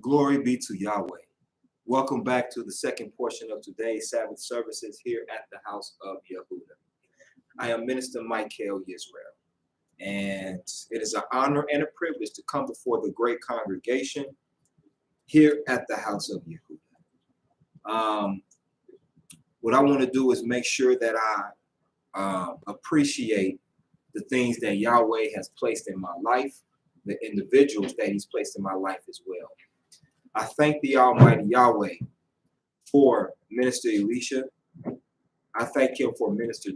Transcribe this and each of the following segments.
Glory be to Yahweh. Welcome back to the second portion of today's Sabbath services here at the House of Yahudah. I am Minister Mighty YAH, and it is an honor and a privilege to come before the great congregation here at the House of Yahudah. What I want to do is make sure that I appreciate the things that Yahweh has placed in my life, the individuals that he's placed in my life as well. I thank the Almighty Yahweh for Minister Elisha. I thank him for Minister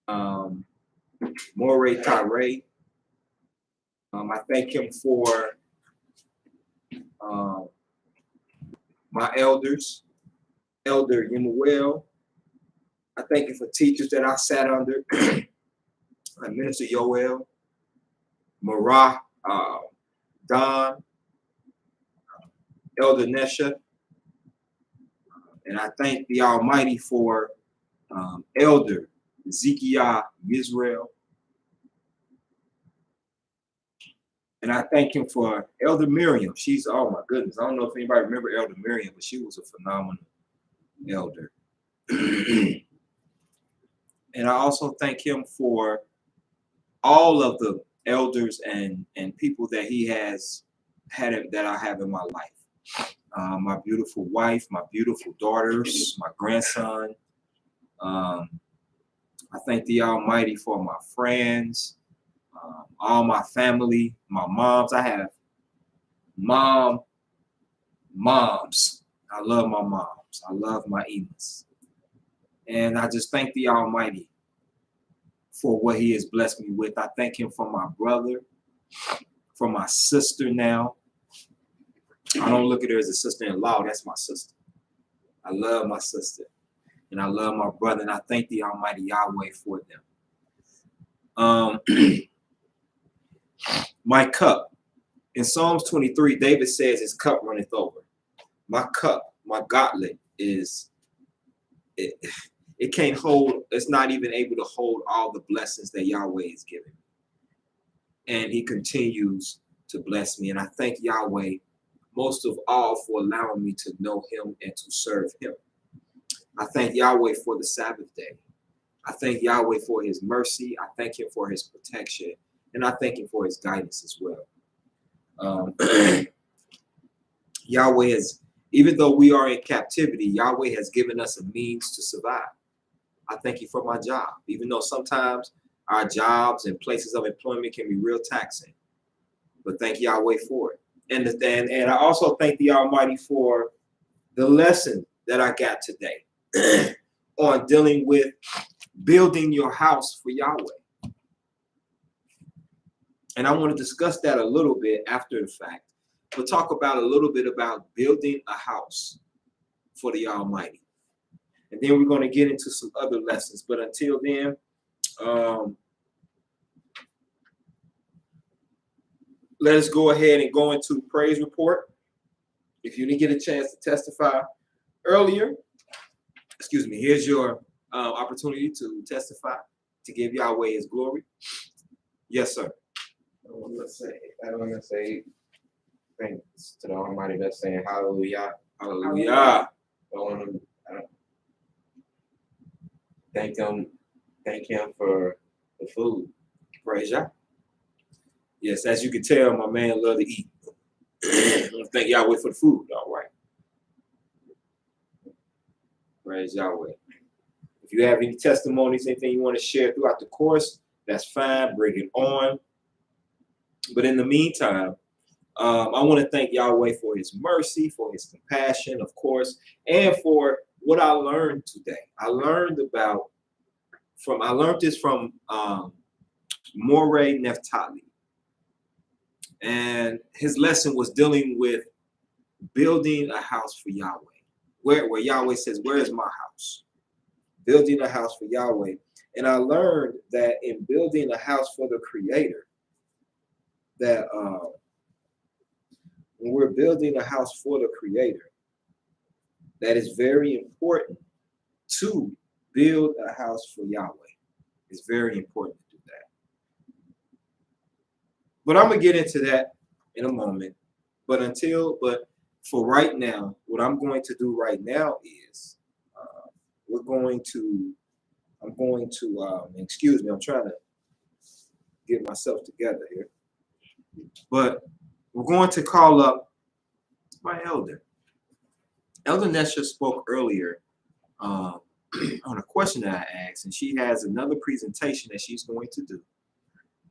Dan, Moray Tyree. I thank him for my elders, Elder Yemuel. I thank you for teachers that I sat under, Minister Yoel, Marah, Don, Elder Nesha, and I thank the Almighty for Elder Ezekiel Israel, and I thank him for Elder Miriam. She's, oh my goodness, I don't know if anybody remember Elder Miriam, but she was a phenomenal elder. And I also thank him for all of the elders and people that he has had that I have in my life. My beautiful wife, my beautiful daughters, my grandson. I thank the Almighty for my friends, all my family, my moms. I have moms. I love my moms. I love my emas. And I just thank the Almighty for what he has blessed me with. I thank him for my brother, for my sister now. I don't look at her as a sister-in-law. That's my sister. I love my sister. And I love my brother. And I thank the Almighty Yahweh for them. My cup. In Psalms 23, David says his cup runneth over. My cup, my goblet is, it can't hold, it's not even able to hold all the blessings that Yahweh is giving. And he continues to bless me. And I thank Yahweh most of all for allowing me to know him and to serve him. I thank Yahweh for the Sabbath day. I thank Yahweh for his mercy. I thank him for his protection. And I thank him for his guidance as well. Yahweh has, even though we are in captivity, Yahweh has given us a means to survive. I thank you for my job, even though sometimes our jobs and places of employment can be real taxing. But thank Yahweh for it. And I also thank the Almighty for the lesson that I got today on dealing with building your house for Yahweh. And I want to discuss that a little bit after the fact. We'll talk about a little bit about building a house for the Almighty. And then we're going to get into some other lessons. But until then, let us go ahead and go into praise report. If you didn't get a chance to testify earlier, excuse me, here's your opportunity to testify, to give Yahweh his glory. Yes, sir. I want to say thanks to the Almighty that's saying hallelujah. Hallelujah. I want to thank him for the food. Praise Yah. Yes, as you can tell, my man love to eat. I want to thank Yahweh for the food. All right. Praise Yahweh. If you have any testimonies, anything you want to share throughout the course, that's fine. Bring it on. But in the meantime, I want to thank Yahweh for his mercy, for his compassion, of course, and for what I learned today. I learned this from Moray Neftali. And his lesson was dealing with building a house for Yahweh. Where Yahweh says, where is my house? Building a house for Yahweh. And I learned that in building a house for the Creator, that when we're building a house for the Creator, that is very important to build a house for Yahweh. It's very important to do that. But I'm going to get into that in a moment. But for right now, what I'm going to do right now is I'm going to excuse me, I'm trying to get myself together here. But we're going to call up my elder. Elder Nesha spoke earlier on a question that I asked, and she has another presentation that she's going to do.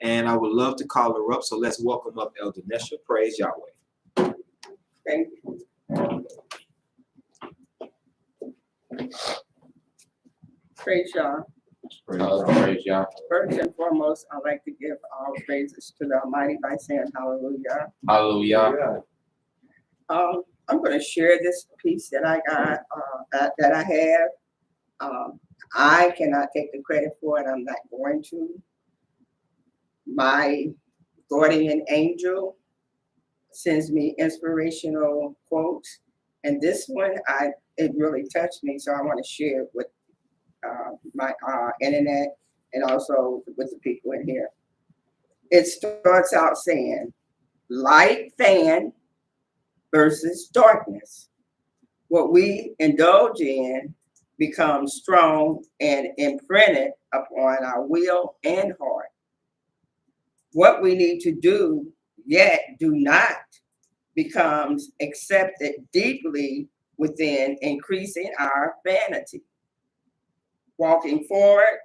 And I would love to call her up. So let's welcome up Elder Nesha. Praise Yahweh. Thank you. Praise Yah. Praise Yah. First and foremost, I'd like to give all praises to the Almighty by saying hallelujah. Hallelujah. I'm going to share this piece that I got, that I have. I cannot take the credit for it. I'm not going to. My guardian angel sends me inspirational quotes, and this one, it really touched me, so I want to share it with my internet and also with the people in here. It starts out saying, light fan versus darkness. What we indulge in becomes strong and imprinted upon our will and heart. What we need to do, yet do not, becomes accepted deeply within, increasing our vanity. Walking forward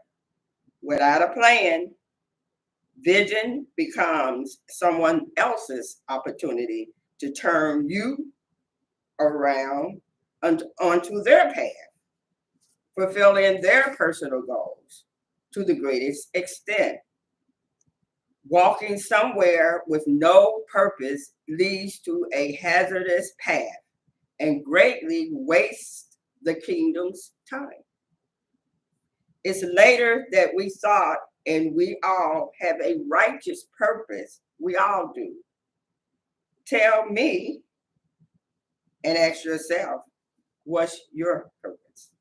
without a plan, vision becomes someone else's opportunity to turn you around onto their path, fulfilling their personal goals to the greatest extent. Walking somewhere with no purpose leads to a hazardous path and greatly wastes the kingdom's time. It's later that we thought, and we all have a righteous purpose. We all do. Tell me and ask yourself, what's your purpose?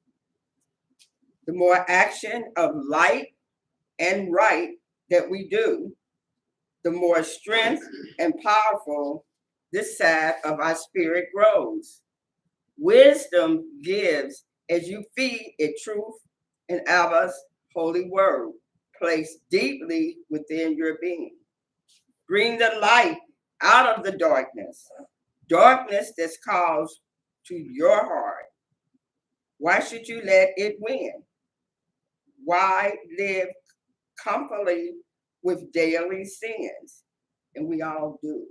The more action of light and right that we do, the more strength and powerful this side of our spirit grows. Wisdom gives as you feed it truth and Abba's holy word, placed deeply within your being. Bring the light out of the darkness that's caused to your heart. Why should you let it win? Why live comfortably with daily sins? And we all do.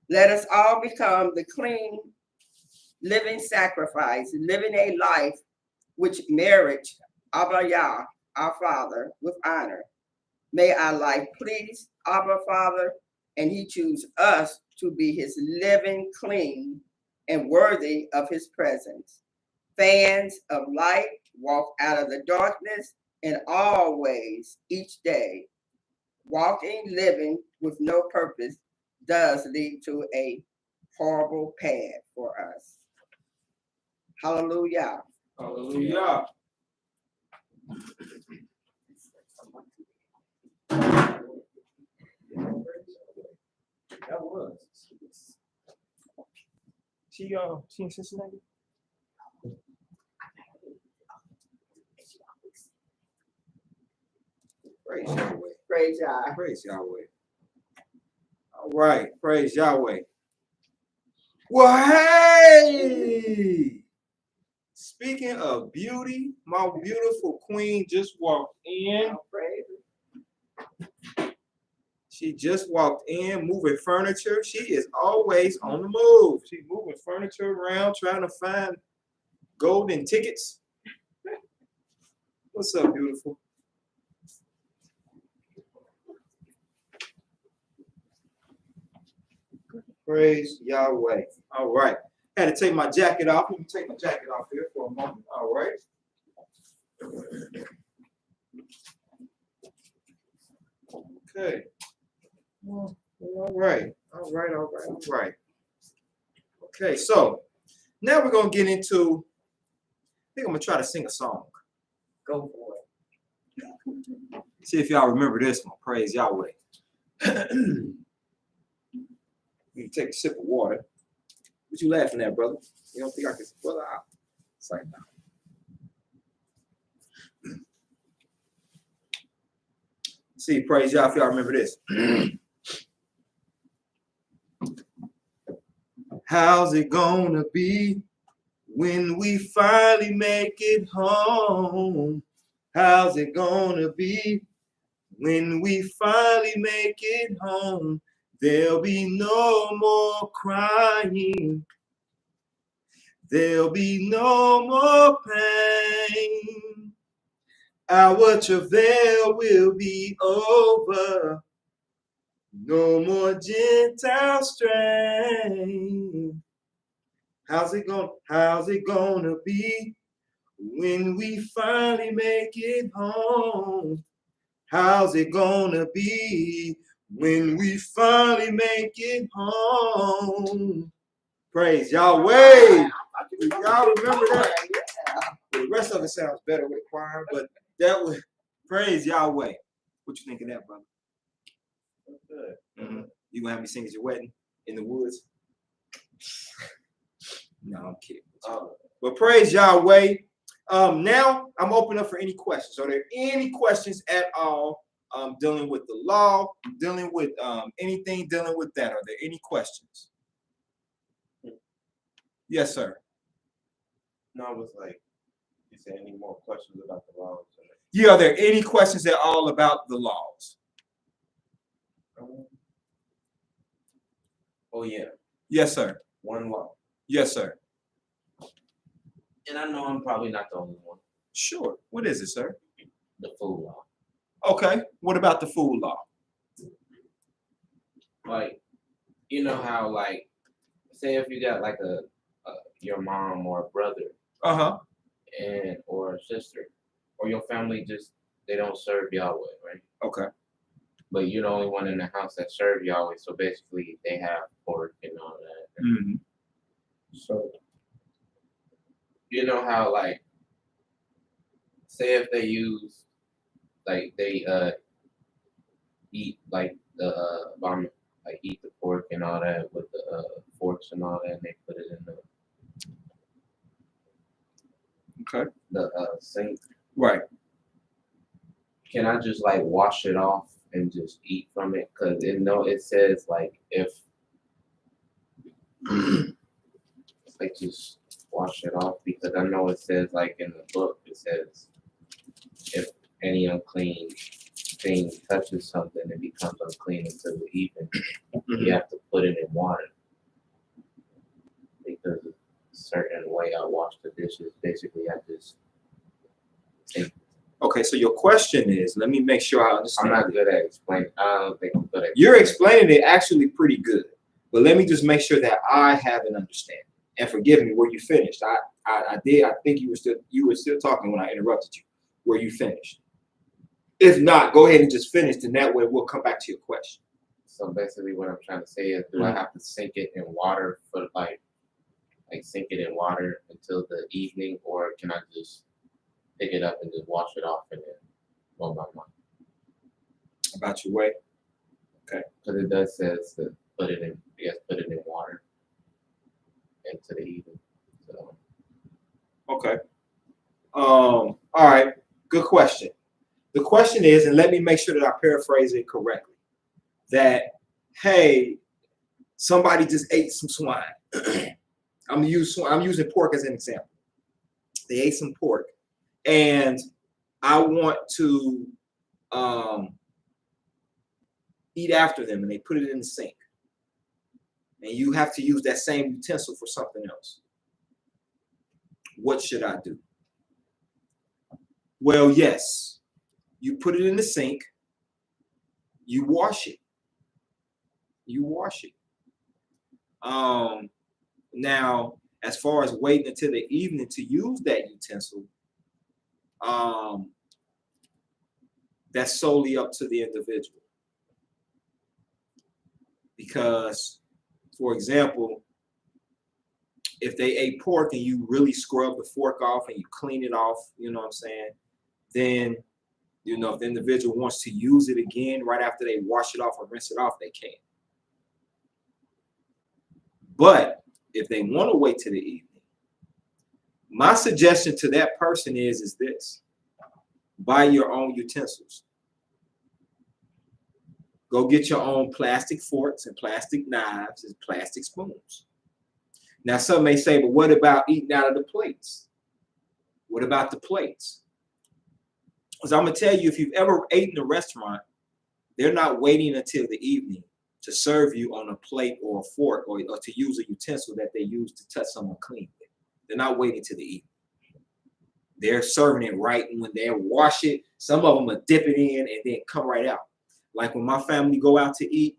Let us all become the clean, living sacrifice, living a life which merits Abba Yah, our Father, with honor. May our life please Abba Father, and he choose us to be his living, clean, and worthy of his presence. Fans of light walk out of the darkness and always, each day. Walking, living with no purpose does lead to a horrible path for us. Hallelujah. Hallelujah. That was. She in Cincinnati? Praise Yahweh. Praise Yah. Praise Yahweh. All right. Praise Yahweh. Well, hey! Speaking of beauty, my beautiful queen just walked in. She just walked in, moving furniture. She is always on the move. She's moving furniture around, trying to find golden tickets. What's up, beautiful? Praise Yahweh. All right. Had to take my jacket off. Let me take my jacket off here for a moment. All right. Okay. All right. All right. All right. All right. Okay. So now we're going to get into, I think I'm going to try to sing a song. Go for it. See if y'all remember this one. Praise Yahweh. You take a sip of water. What you laughing at, brother? You don't think I can, brother? It's like, no. See, praise y'all if y'all remember this. How's it gonna be when we finally make it home? How's it gonna be when we finally make it home? There'll be no more crying. There'll be no more pain. Our travail will be over. No more Gentile strain. How's it gonna be when we finally make it home? How's it gonna be when we finally make it home? Praise Yahweh. Y'all remember that? The rest of it sounds better with choir, but that was praise Yahweh. What you think of that, brother? Good. Mm-hmm. You gonna have me sing at your wedding in the woods? No, I'm kidding. But praise Yahweh. Now I'm open up for any questions. Are there any questions at all dealing with the law, dealing with anything dealing with that? Are there any questions? Yes, sir. No, it was like, you said any more questions about the laws? Yeah, are there any questions at all about the laws? Oh, yeah. Yes, sir. One law. Yes, sir. And I know I'm probably not the only one. Sure. What is it, sir? The food law. Okay. What about the food law? Like, you know how, like, say if you got like your mom or a brother, and or a sister, or your family just they don't serve Yahweh, right? Okay. But you're the only one in the house that serve Yahweh, so basically they have pork and all that. Mm-hmm. So you know how, like, say if they use, like, they eat like the like eat the pork and all that with the forks and all that, and they put it in the sink. Right. Can I just like wash it off and just eat from it? Cause it says like if like just wash it off, because I know it says like in the book it says if any unclean thing touches something, it becomes unclean until the evening. You have to put it in water, because a certain way I wash the dishes, basically I just take. Okay, so your question is, let me make sure I understand. I'm not good at explaining. I don't think I'm good at. You're explaining it actually pretty good, but let me just make sure that I have an understanding. And forgive me, were you finished? I did. I think you were still talking when I interrupted you. Were you finished? If not, go ahead and just finish, and that way we'll come back to your question. So basically, what I'm trying to say is, do I have to sink it in water for like sink it in water until the evening, or can I just pick it up and just wash it off and then go my mind? About your way. Okay. Because it does says to put it in water into the evening. So. Okay. All right. Good question. The question is, and let me make sure that I paraphrase it correctly, that, hey, somebody just ate some swine. I'm using pork as an example. They ate some pork, and I want to eat after them, and they put it in the sink. And you have to use that same utensil for something else. What should I do? Well, yes. You put it in the sink. You wash it. Now, as far as waiting until the evening to use that utensil, that's solely up to the individual. Because, for example, if they ate pork and you really scrub the fork off and you clean it off, you know what I'm saying, then, you know, if the individual wants to use it again right after they wash it off or rinse it off, they can. But if they want to wait till the evening, my suggestion to that person is this: buy your own utensils. Go get your own plastic forks and plastic knives and plastic spoons. Now, some may say, but what about eating out of the plates? What about the plates? Because I'm going to tell you, if you've ever eaten in a restaurant, they're not waiting until the evening to serve you on a plate or a fork or to use a utensil that they use to touch someone clean with. They're not waiting till the evening. They're serving it right when they wash it. Some of them will dip it in and then come right out. Like when my family go out to eat,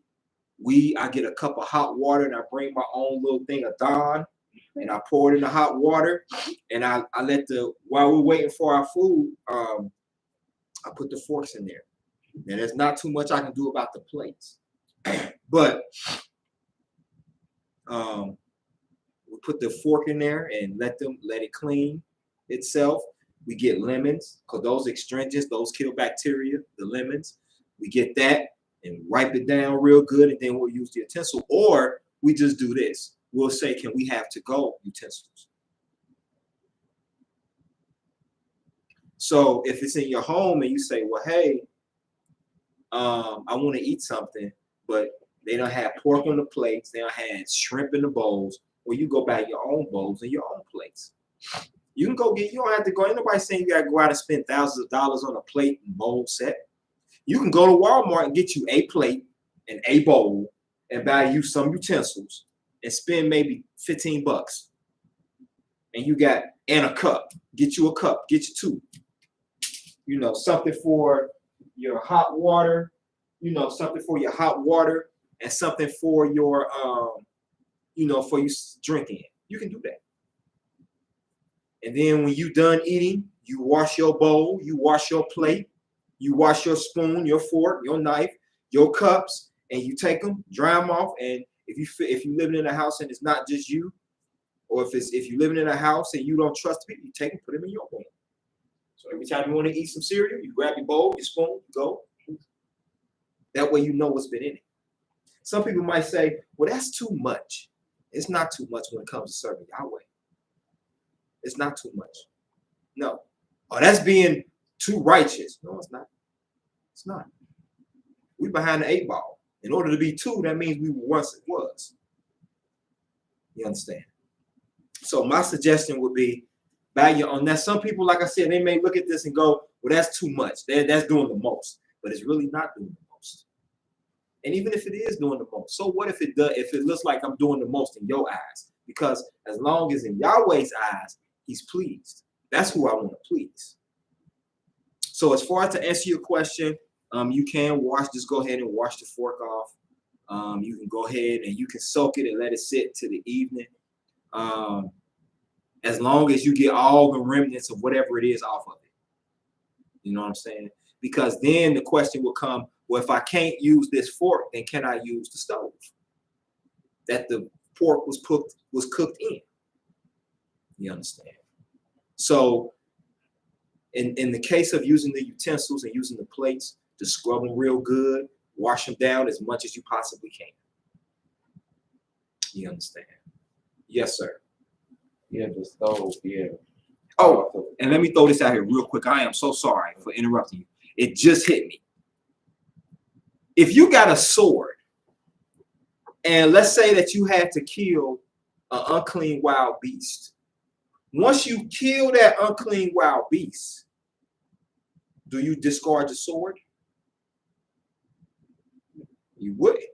I get a cup of hot water and I bring my own little thing of Dawn and I pour it in the hot water and I let while we're waiting for our food, I put the forks in there. And there's not too much I can do about the plates. But we put the fork in there and let it clean itself. We get lemons, because those astringents, those kill bacteria, the lemons. We get that and wipe it down real good, and then we'll use the utensil. Or we just do this. We'll say, can we have to-go utensils? So if it's in your home and you say, well, hey, I want to eat something, but they don't have pork on the plates, they don't have shrimp in the bowls, well, you go buy your own bowls and your own plates. You can go get, you don't have to go, ain't nobody saying you got to go out and spend thousands of dollars on a plate and bowl set. You can go to Walmart and get you a plate and a bowl and buy you some utensils and spend maybe 15 bucks. And you got, and a cup. Get you a cup, get you two. You know, something for your hot water, something for your hot water and something for your, for you drinking. You can do that. And then when you done eating, you wash your bowl, you wash your plate, you wash your spoon, your fork, your knife, your cups, and you take them, dry them off. And if you living in a house and it's not just you, or if you living in a house and you don't trust people, you take them, put them in your bowl. So every time you want to eat some cereal, you grab your bowl, your spoon, go. That way you know what's been in it. Some people might say, well, that's too much. It's not too much when it comes to serving Yahweh. It's not too much. No. Oh, that's being too righteous. No, it's not. It's not. We behind the 8 ball. In order to be 2, that means we were once it was. You understand? So my suggestion would be buy your own. Now, some people, like I said, they may look at this and go, well, that's too much. That's doing the most. But it's really not doing the most. And even if it is doing the most, so what if it does? If it looks like I'm doing the most in your eyes? Because as long as in Yahweh's eyes, he's pleased. That's who I want to please. So as far as to answer your question, you can just go ahead and wash the fork off. You can go ahead and you can soak it and let it sit to the evening. As long as you get all the remnants of whatever it is off of it. You know what I'm saying? Because then the question will come, well, if I can't use this fork, then can I use the stove that the pork was cooked in? You understand? So in the case of using the utensils and using the plates, to scrub them real good, wash them down as much as you possibly can. You understand? Yes, sir. Yeah, the stove, yeah. Oh, and let me throw this out here real quick. I am so sorry for interrupting you. It just hit me. If you got a sword, and let's say that you had to kill an unclean wild beast. Once you kill that unclean wild beast, do you discard the sword? You wouldn't.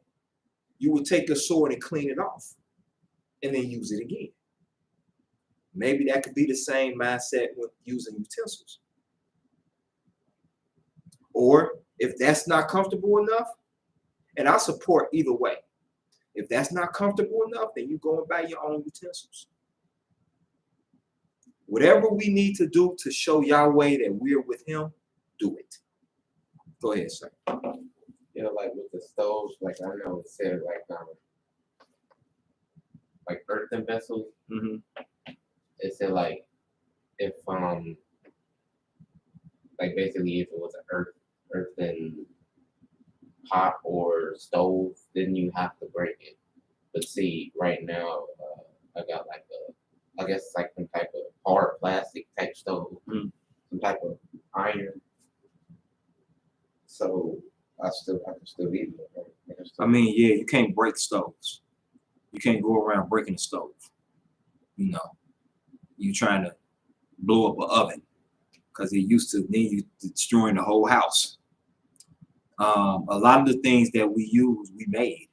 You would take a sword and clean it off and then use it again. Maybe that could be the same mindset with using utensils. Or if that's not comfortable enough, and I support either way. If that's not comfortable enough, then you go and buy your own utensils. Whatever we need to do to show Yahweh that we're with him, do it. Go ahead, sir. You know, like with the stoves, like I know it said like earthen vessels. Mm-hmm. It said like if like basically if it was an earthen pot or stove, then you have to break it. But see, right now, I got like I guess it's like some type of hard plastic type stove, some type of iron. So I can still eat it. Right? I mean, yeah, you can't break stoves. You can't go around breaking the stove. You know, you trying to blow up an oven because it used to then you destroying the whole house. A lot of the things that we use, we made.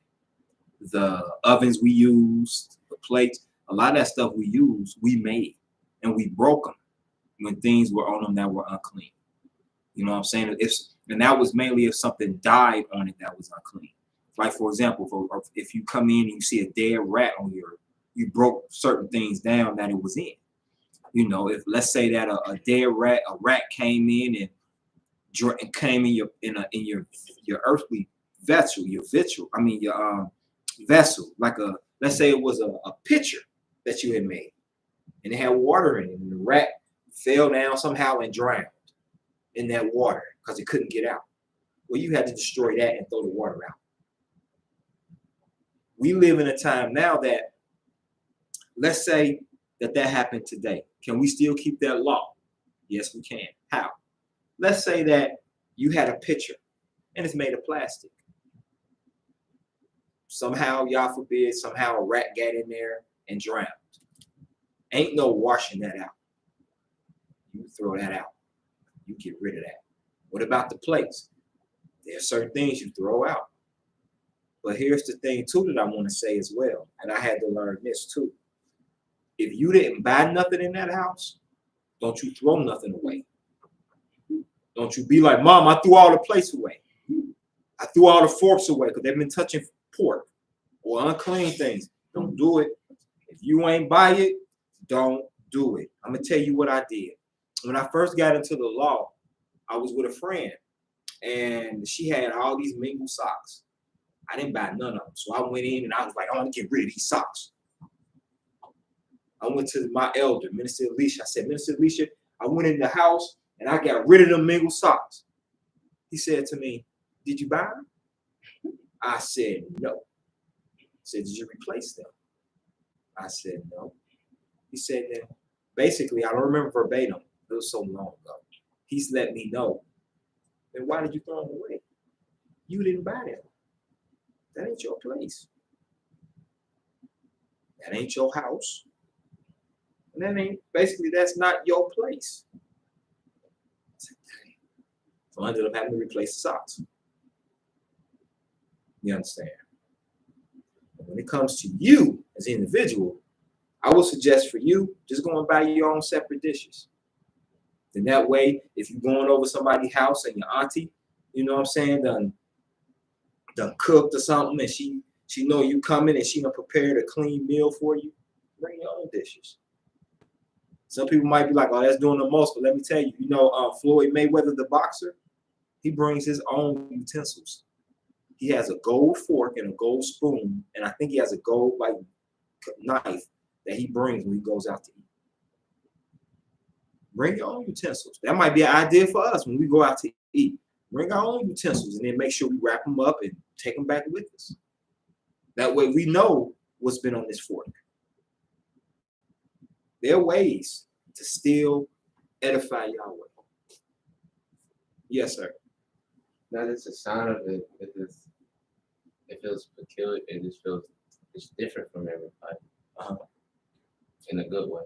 The ovens we used, the plates, a lot of that stuff we used, we made, and we broke them when things were on them that were unclean. You know what I'm saying? And that was mainly if something died on it that was unclean. Like for example, if you come in and you see a dead rat on you broke certain things down that it was in. You know, if let's say that a dead rat, a rat came in and came in your earthly vessel, your vessel, like let's say it was a pitcher that you had made, and it had water in it, and the rat fell down somehow and drowned in that water because it couldn't get out. Well, you had to destroy that and throw the water out. We live in a time now that, let's say that happened today. Can we still keep that law? Yes, we can. How? Let's say that you had a pitcher and it's made of plastic. Somehow, y'all forbid, somehow a rat got in there and drowned. Ain't no washing that out. You throw that out. You get rid of that. What about the plates? There's certain things you throw out. But here's the thing too that I want to say as well, and I had to learn this too. If you didn't buy nothing in that house, don't you throw nothing away. Don't you be like, Mom, I threw all the plates away. I threw all the forks away because they've been touching pork or unclean things. Don't do it. If you ain't buy it, don't do it. I'm going to tell you what I did. When I first got into the law, I was with a friend, and she had all these mingled socks. I didn't buy none of them. So I went in and I was like, I want to get rid of these socks. I went to my elder, Minister Alicia. I said, Minister Alicia, I went in the house and I got rid of them mingled socks. He said to me, did you buy them? I said, no. He said, did you replace them? I said, no. He said, then basically, I don't remember verbatim. It was so long ago. He's let me know. Then why did you throw them away? You didn't buy them. That ain't your place. That ain't your house. And that's not your place. So I ended up having to replace the socks. You understand? When it comes to you as an individual, I would suggest for you, just go and buy your own separate dishes. Then that way, if you're going over somebody's house and your auntie, you know what I'm saying, done cooked or something, and she know you coming and she done prepared a clean meal for you, bring your own dishes. Some people might be like, oh, that's doing the most, but let me tell you, Floyd Mayweather, the boxer, he brings his own utensils. He has a gold fork and a gold spoon, and I think he has a gold knife that he brings when he goes out to eat. Bring your own utensils. That might be an idea for us when we go out to eat. Bring our own utensils and then make sure we wrap them up and take them back with us. That way we know what's been on this fork. There are ways to still edify Yahweh. Yes, sir. Now, that's the sound of it. It feels peculiar. It's different from everybody. In a good way.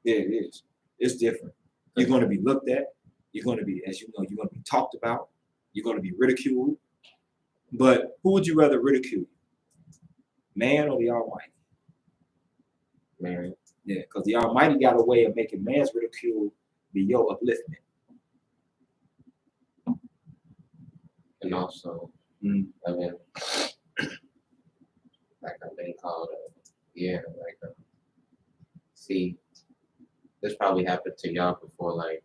Yeah, it is. It's different. You're going to be looked at. You're going to be, as you know, you're going to be talked about. You're going to be ridiculed. But who would you rather ridicule? Man or the Almighty? Man. Yeah, because the Almighty got a way of making man's ridicule be your upliftment. And also, I mean, like I've been called, see, this probably happened to y'all before, like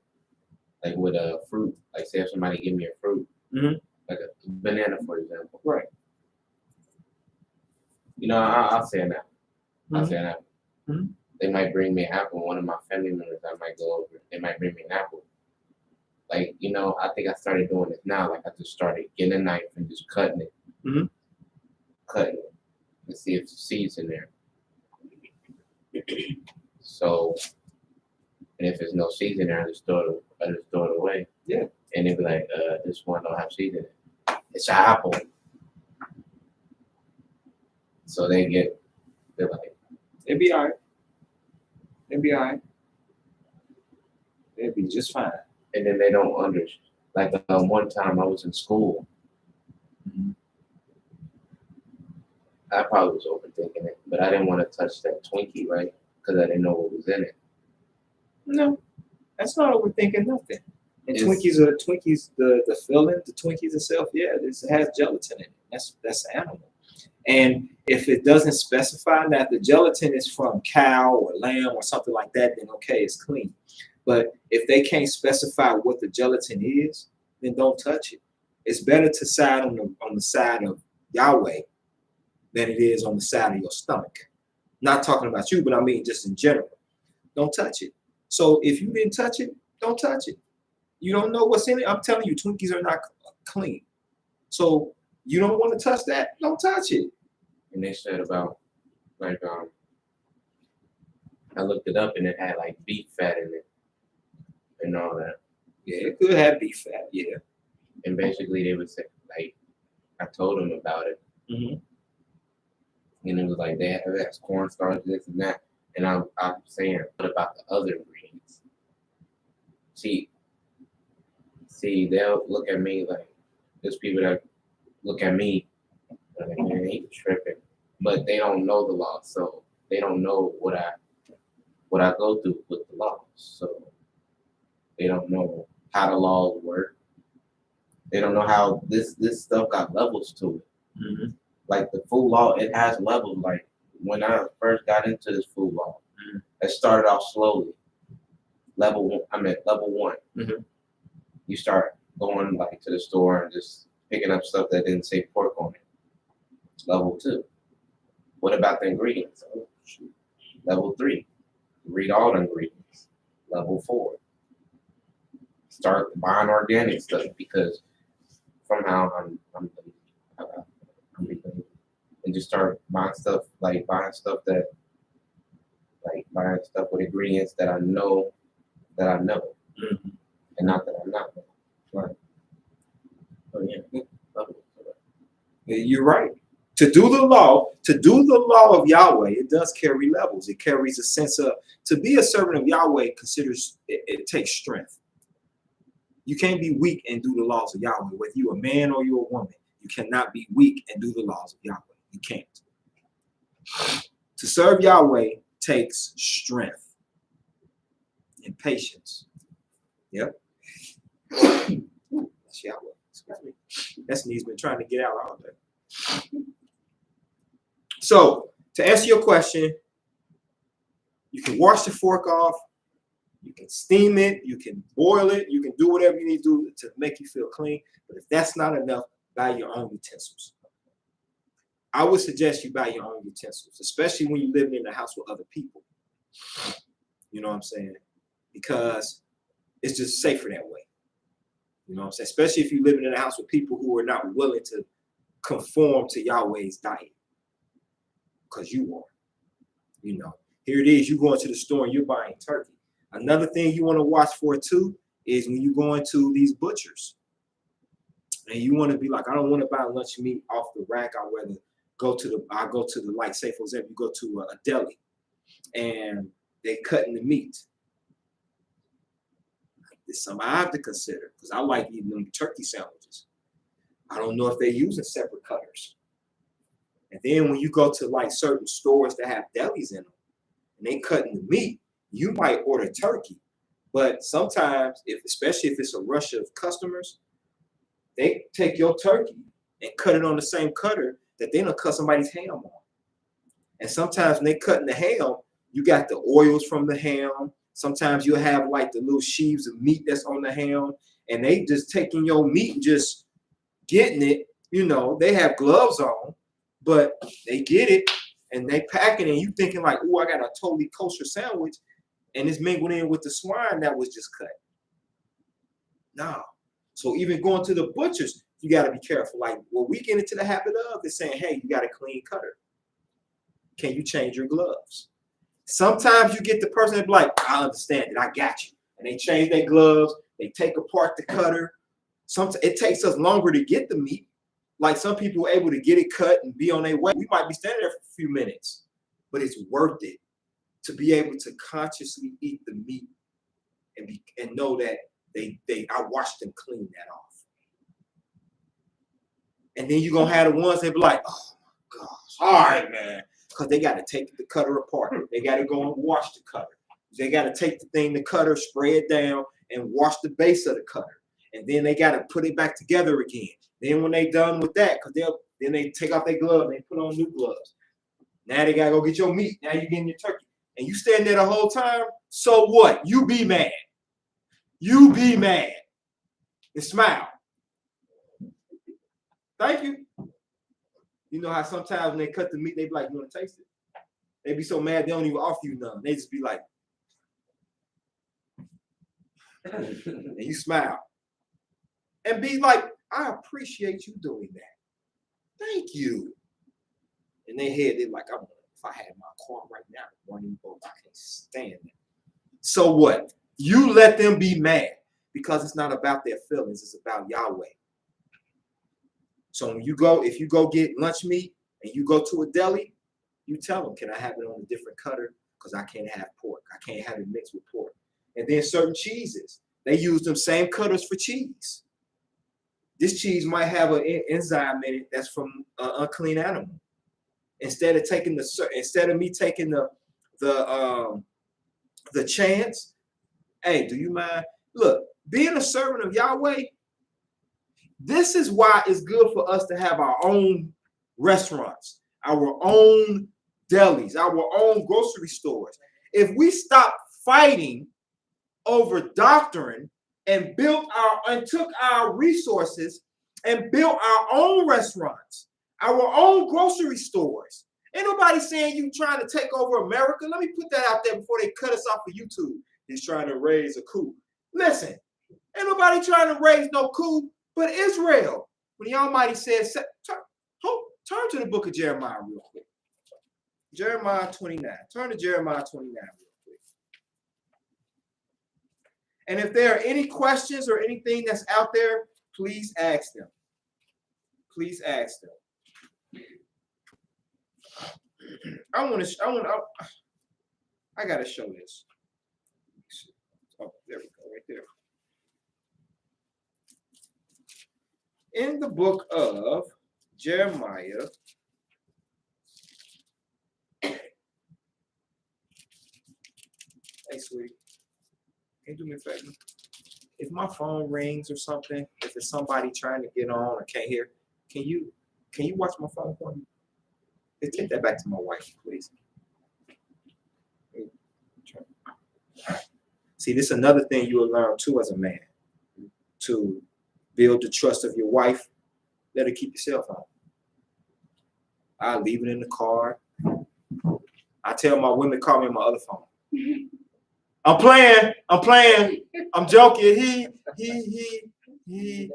with a fruit. Like, say if somebody give me a fruit, like a banana, for example. Right. I'll say an apple. I'll say an apple. Mm-hmm. They might bring me an apple. One of my family members, I might go over. They might bring me an apple. Like, I think I started doing this now. Like, I just started getting a knife and just cutting it. Cutting it. and see if the seeds in there. So, and if there's no seeds in there, I just throw it away. Yeah. And they'd be like, this one don't have seeds in it. It's an apple. So they're like, It'll be all right. It'll be all right. It'll be just fine. and then they don't understand. Like one time I was in school. I probably was overthinking it, but I didn't want to touch that Twinkie, right? Because I didn't know what was in it. No, that's not overthinking nothing. And It's- Twinkies, the filling, the Twinkies itself, yeah, this has gelatin in it. That's animal. And if it doesn't specify that the gelatin is from cow or lamb or something like that, then okay, it's clean. But if they can't specify what the gelatin is, then don't touch it. It's better to side on the side of Yahweh than it is on the side of your stomach. Not talking about you, but I mean just in general. Don't touch it. So if you didn't touch it, don't touch it. You don't know what's in it. I'm telling you, Twinkies are not clean. So you don't want to touch that, don't touch it. And they said about like I looked it up and it had like beef fat in it and all that. Yeah, it could have beef fat, yeah. And basically they would say like I told them about it. Mm-hmm. And it was like they have cornstarch, this and that. And I'm saying, what about the other ingredients? See, they'll look at me like there's people that look at me like, man, he tripping. But they don't know the law, so they don't know what I go through with the law. So they don't know how the laws work. They don't know how this stuff got levels to it. Mm-hmm. Like the food law, it has levels. Like when I first got into this food law, it started off slowly. Level one. Mm-hmm. You start going like to the store and just picking up stuff that didn't say pork on it. Level 2. What about the ingredients? Oh, shoot. Level 3. Read all the ingredients. Level 4. Start buying organic stuff because somehow I'm and just start buying stuff with ingredients that I know Mm-hmm. and not that I'm not. Right. Oh yeah. You're right. To do the law of Yahweh, it does carry levels. It carries a sense of, to be a servant of Yahweh considers it takes strength. You can't be weak and do the laws of Yahweh. Whether you're a man or you're a woman, you cannot be weak and do the laws of Yahweh. You can't. To serve Yahweh takes strength and patience. Yep. That's Yahweh. Excuse me. That's me. He's been trying to get out all day. So, to answer your question, you can wash the fork off, you can steam it, you can boil it, you can do whatever you need to do to make you feel clean. But if that's not enough, buy your own utensils. I would suggest you buy your own utensils, especially when you're living in a house with other people. You know what I'm saying? Because it's just safer that way. You know what I'm saying? Especially if you're living in a house with people who are not willing to conform to Yahweh's diet. Because you are. You know, here it is, you go into the store and you're buying turkey. Another thing you want to watch for too is when you go into these butchers and you want to be like, I don't want to buy lunch meat off the rack. I'd rather go to the, like, say for example, you go to a deli and they cutting the meat. It's something I have to consider because I like eating them turkey sandwiches. I don't know if they're using separate cutters. And then when you go to like certain stores that have delis in them and they cutting the meat, you might order turkey. But sometimes, especially if it's a rush of customers, they take your turkey and cut it on the same cutter that they don't cut somebody's ham on. And sometimes when they cutting the ham, you got the oils from the ham. Sometimes you'll have like the little sheaves of meat that's on the ham, and they just taking your meat and just getting it. You know, they have gloves on, but they get it and they pack it, and you thinking like, oh, I got a totally kosher sandwich, and it's mingled in with the swine that was just cut. No. So even going to the butchers, you got to be careful. Like what we get into the habit of is saying, hey, you got a clean cutter. Can you change your gloves? Sometimes you get the person that be like, I understand it, I got you. And they change their gloves, they take apart the cutter. Sometimes it takes us longer to get the meat. Like some people are able to get it cut and be on their way. We might be standing there for a few minutes, but it's worth it to be able to consciously eat the meat and know that I washed them clean that off. And then you're gonna have the ones that be like, oh my gosh, all right, man. Because they got to take the cutter apart. They got to go and wash the cutter. They got to take the thing, the cutter, spray it down, and wash the base of the cutter. And then they got to put it back together again. Then when they done with that, then they take off their gloves, they put on new gloves. Now they got to go get your meat. Now you're getting your turkey. And you stand there the whole time. So what? You be mad. You be mad. And smile. Thank you. You know how sometimes when they cut the meat, they be like, you want to taste it? They be so mad, they don't even offer you none. They just be like, and you smile. And be like, I appreciate you doing that. Thank you. In their head, they're like, if I had my car right now, I can't stand it. So what? You let them be mad because it's not about their feelings, it's about Yahweh. So when if you go get lunch meat and you go to a deli, you tell them, can I have it on a different cutter? Because I can't have pork. I can't have it mixed with pork. And then certain cheeses, they use them same cutters for cheese. This cheese might have an enzyme in it that's from an unclean animal. Instead of me taking the chance, hey, do you mind? Look, being a servant of Yahweh, this is why it's good for us to have our own restaurants, our own delis, our own grocery stores. If we stop fighting over doctrine and took our resources and built our own restaurants, our own grocery stores. Ain't nobody saying you trying to take over America. Let me put that out there before they cut us off of YouTube. He's trying to raise a coup. Listen, ain't nobody trying to raise no coup but Israel. When the Almighty says, turn to the book of Jeremiah real quick. Jeremiah 29. Turn to Jeremiah 29 real quick. And if there are any questions or anything that's out there, please ask them. Please ask them. I gotta show this. Oh, there we go, right there. In the book of Jeremiah, hey sweetie, can you do me a favor? If my phone rings or something, if it's somebody trying to get on or can't hear, can you watch my phone for me? Take that back to my wife, please. See, this is another thing you will learn too as a man. To build the trust of your wife, let her keep your cell phone. I leave it in the car. I tell my women, call me on my other phone. I'm playing. I'm joking. He.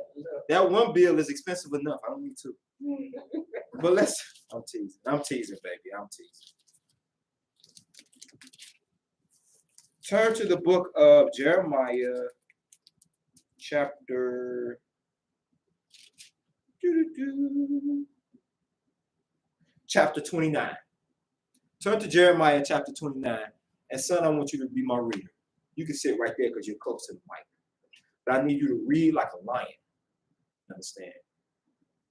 That one bill is expensive enough. I don't need two. But I'm teasing, baby. I'm teasing. Turn to the book of Jeremiah, chapter 29. Turn to Jeremiah chapter 29. And son, I want you to be my reader. You can sit right there because you're close to the mic. But I need you to read like a lion. Understand?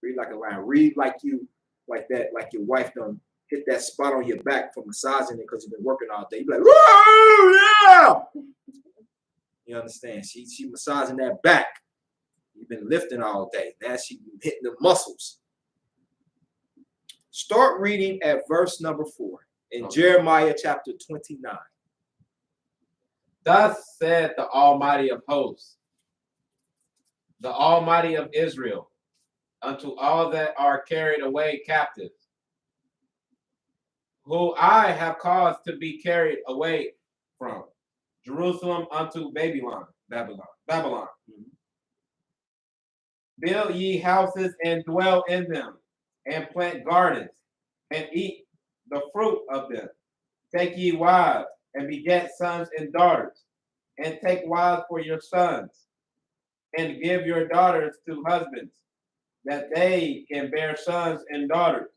Read like a lion. Read like your wife done hit that spot on your back for massaging it because you've been working all day. You be like, whoa, yeah! You understand? She massaging that back. You've been lifting all day. Now she hitting the muscles. Start reading at verse number 4 in Jeremiah chapter 29. Thus said the Almighty of hosts, the Almighty of Israel, unto all that are carried away captives, who I have caused to be carried away from Jerusalem unto Babylon. Build ye houses and dwell in them, and plant gardens, and eat the fruit of them. Take ye wives, and beget sons and daughters, and take wives for your sons, and give your daughters to husbands, that they can bear sons and daughters,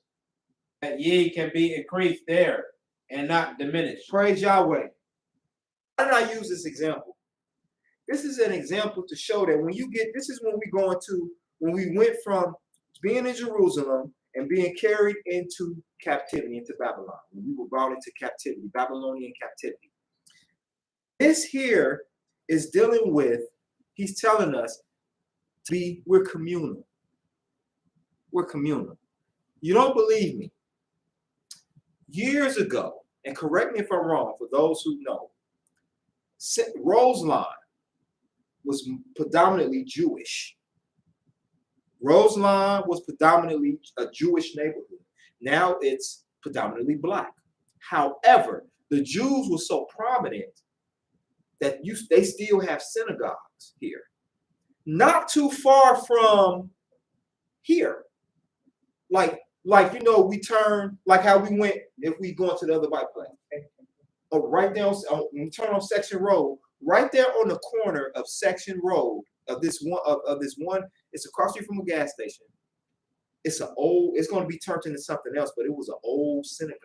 that ye can be increased there and not diminished. Praise Yahweh. Why did I use this example? This is an example to show that when you get, this is when when we went from being in Jerusalem and being carried into captivity, into Babylon. When we were brought into captivity, Babylonian captivity. This here is dealing with, he's telling us we're communal. We're communal. You don't believe me? Years ago, and correct me if I'm wrong, for those who know, Roseline was predominantly Jewish. Roseline was predominantly a Jewish neighborhood. Now it's predominantly black. However, the Jews were so prominent that they still have synagogues here. Not too far from here. Like you know, we turn, like how we went if we go into the other bike place. Right there, we turn on Section Road, right there on the corner of Section Road of this one, it's across street from a gas station. It's going to be turned into something else, but it was an old synagogue.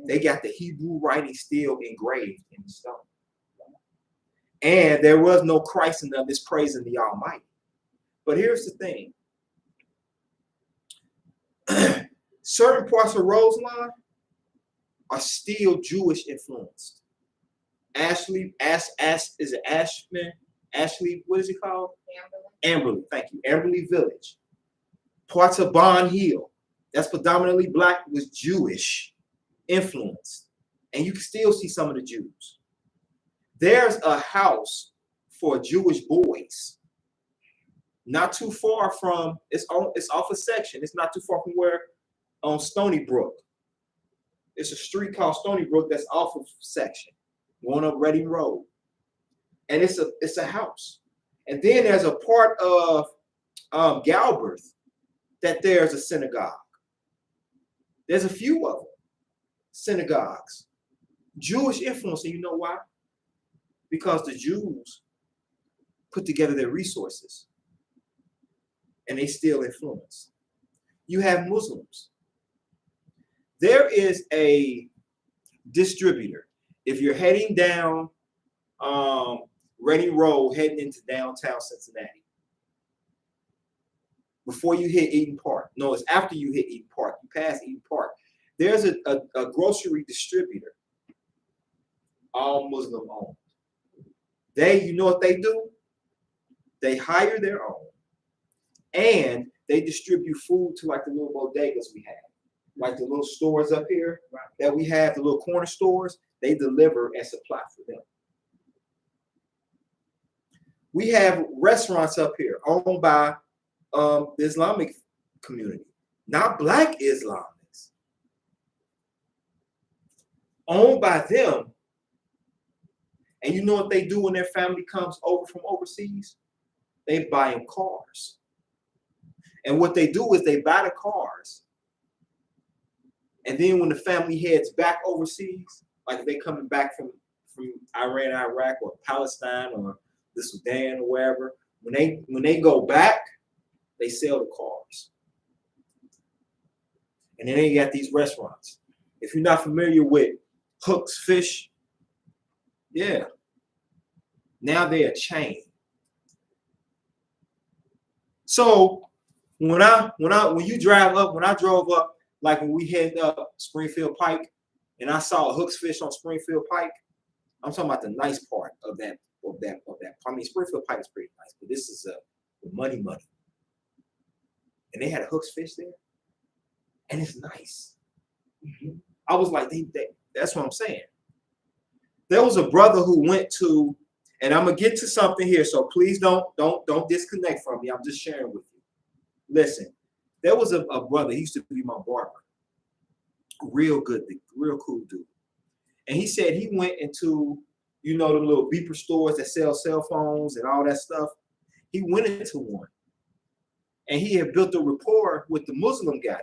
They got the Hebrew writing still engraved in the stone. And there was no Christ in them, this praising the Almighty. But here's the thing. Certain parts of Roseline are still Jewish influenced. Ashley, is it Ashman? Ashley, what is it called? Amberley, thank you. Amberley Village. Parts of Bond Hill, that's predominantly black, was Jewish influenced. And you can still see some of the Jews. There's a house for Jewish boys. Not too far from, it's off a section. It's not too far from where on Stony Brook. It's a street called Stony Brook that's off of section, going up Reading Road. And it's a house. And then there's a part of Galbraith that there's a synagogue. There's a few of them, synagogues. Jewish influence, and you know why? Because the Jews put together their resources and they still influence. You have Muslims. There is a distributor. If you're heading down Reading Road, heading into downtown Cincinnati, before you hit Eden Park. No, it's after you hit Eden Park. You pass Eden Park. There's a grocery distributor, all Muslim owned. You know what they do? They hire their own, and they distribute food to like the little bodegas we have, like the little stores up here that we have, the little corner stores. They deliver and supply for them. We have restaurants up here owned by the Islamic community, not black Islamics, owned by them. And you know what they do when their family comes over from overseas? They buy them cars. And what they do is they buy the cars. And then when the family heads back overseas, like if they coming back from Iran, Iraq, or Palestine, or the Sudan, or wherever, when they go back, they sell the cars. And then they got these restaurants. If you're not familiar with Hook's Fish, yeah, now they're a chain. So when you drive up, when I drove up, like when we headed up Springfield Pike, and I saw Hook's Fish on Springfield Pike, I'm talking about the nice part of that. I mean, Springfield Pike is pretty nice, but this is the money. And they had a Hook's Fish there, and it's nice. I was like, that's what I'm saying. There was a brother who went to, and I'm gonna get to something here, so please don't disconnect from me. I'm just sharing with you. Listen, there was a brother. He used to be my barber. Real good, real cool dude. And he said he went into, you know, the little beeper stores that sell cell phones and all that stuff. He went into one, and he had built a rapport with the Muslim guy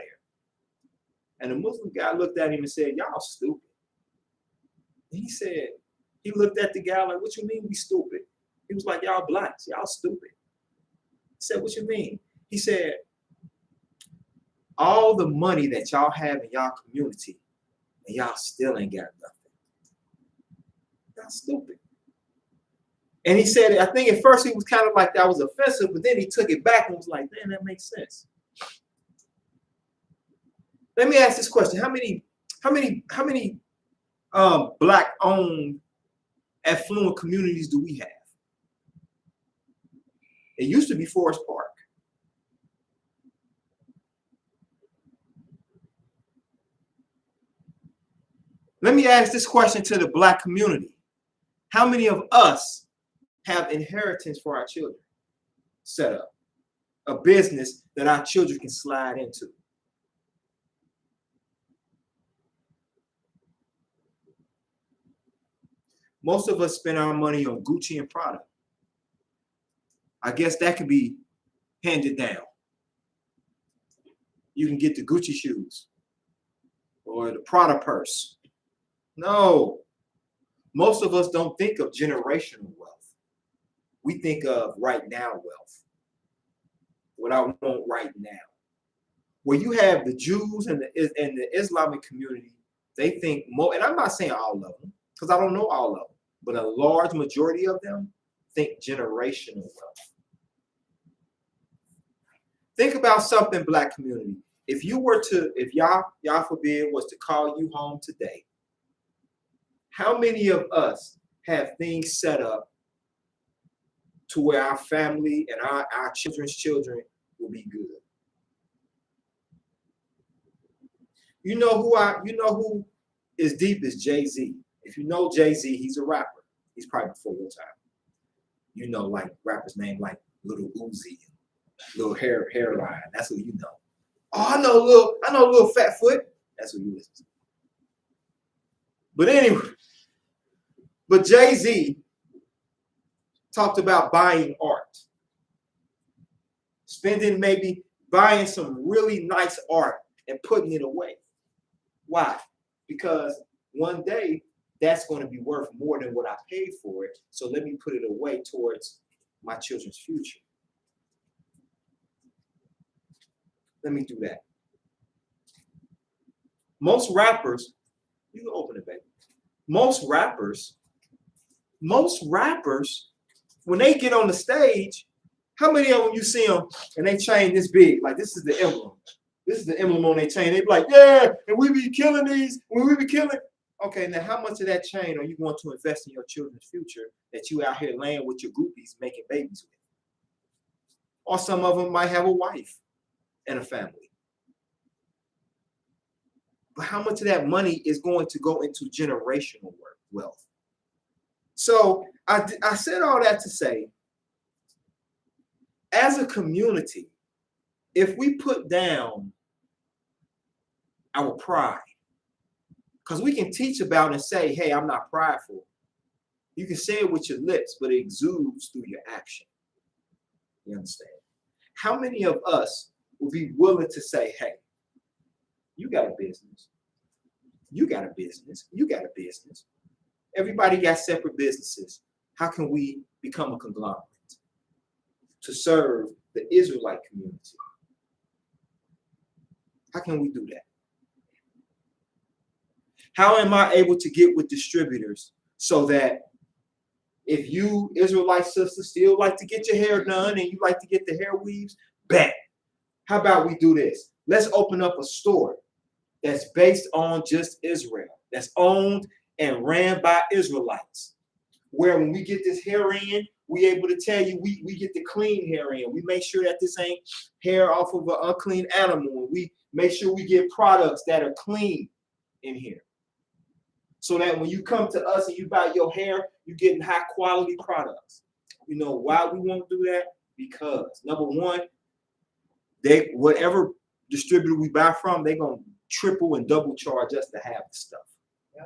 there. And the Muslim guy looked at him and said, y'all stupid. And he said, he looked at the guy like, what you mean we stupid? He was like, y'all blacks, y'all stupid. He said, what you mean? He said, all the money that y'all have in y'all community, and y'all still ain't got nothing. Y'all stupid. And he said, I think at first he was kind of like that was offensive, but then he took it back and was like, man, that makes sense. Let me ask this question. How many black-owned affluent communities do we have? It used to be Forest Park. Let me ask this question to the black community. How many of us have inheritance for our children set up? A business that our children can slide into? Most of us spend our money on Gucci and Prada. I guess that could be handed down. You can get the Gucci shoes or the Prada purse. No, most of us don't think of generational wealth. We think of right now wealth. What I want right now. Where you have the Jews and the Islamic community, they think more, and I'm not saying all of them, because I don't know all of them, but a large majority of them think generational wealth. Think about something, black community. If you were to, if Yah forbid, was to call you home today, how many of us have things set up to where our family and our children's children will be good? You know who is deep is Jay-Z. If you know Jay-Z, he's a rapper. He's probably before your time. You know, like rappers named like Little Uzi, Little Hairline. That's who you know. Oh, I know Little Fat Foot. That's who you listen to. But anyway, but Jay-Z talked about buying art, maybe buying some really nice art and putting it away. Why? Because one day that's going to be worth more than what I paid for it. So let me put it away towards my children's future. Let me do that. Most rappers, you can open it, baby. Most rappers, when they get on the stage, how many of them you see them and they chain this big? Like, this is the emblem. This is the emblem on their chain. They be like, yeah, and we be killing these. We be killing. Okay, now how much of that chain are you going to invest in your children's future that you out here laying with your groupies making babies with? Or some of them might have a wife and a family. But how much of that money is going to go into generational wealth? So I said all that to say, as a community, if we put down our pride, because we can teach about and say, hey, I'm not prideful. You can say it with your lips, but it exudes through your action. You understand? How many of us will be willing to say, hey, you got a business. You got a business. You got a business. Everybody got separate businesses. How can we become a conglomerate to serve the Israelite community? How can we do that? How am I able to get with distributors so that if you Israelite sisters still like to get your hair done and you like to get the hair weaves, bet. How about we do this? Let's open up a store that's based on just Israel, that's owned and ran by Israelites, where when we get this hair in, we able to tell you we get the clean hair in. We make sure that this ain't hair off of an unclean animal. We make sure we get products that are clean in here. So that when you come to us and you buy your hair, you're getting high quality products. You know why we won't do that? Because number one, whatever distributor we buy from, they're gonna triple and double charge us to have the stuff. Yeah.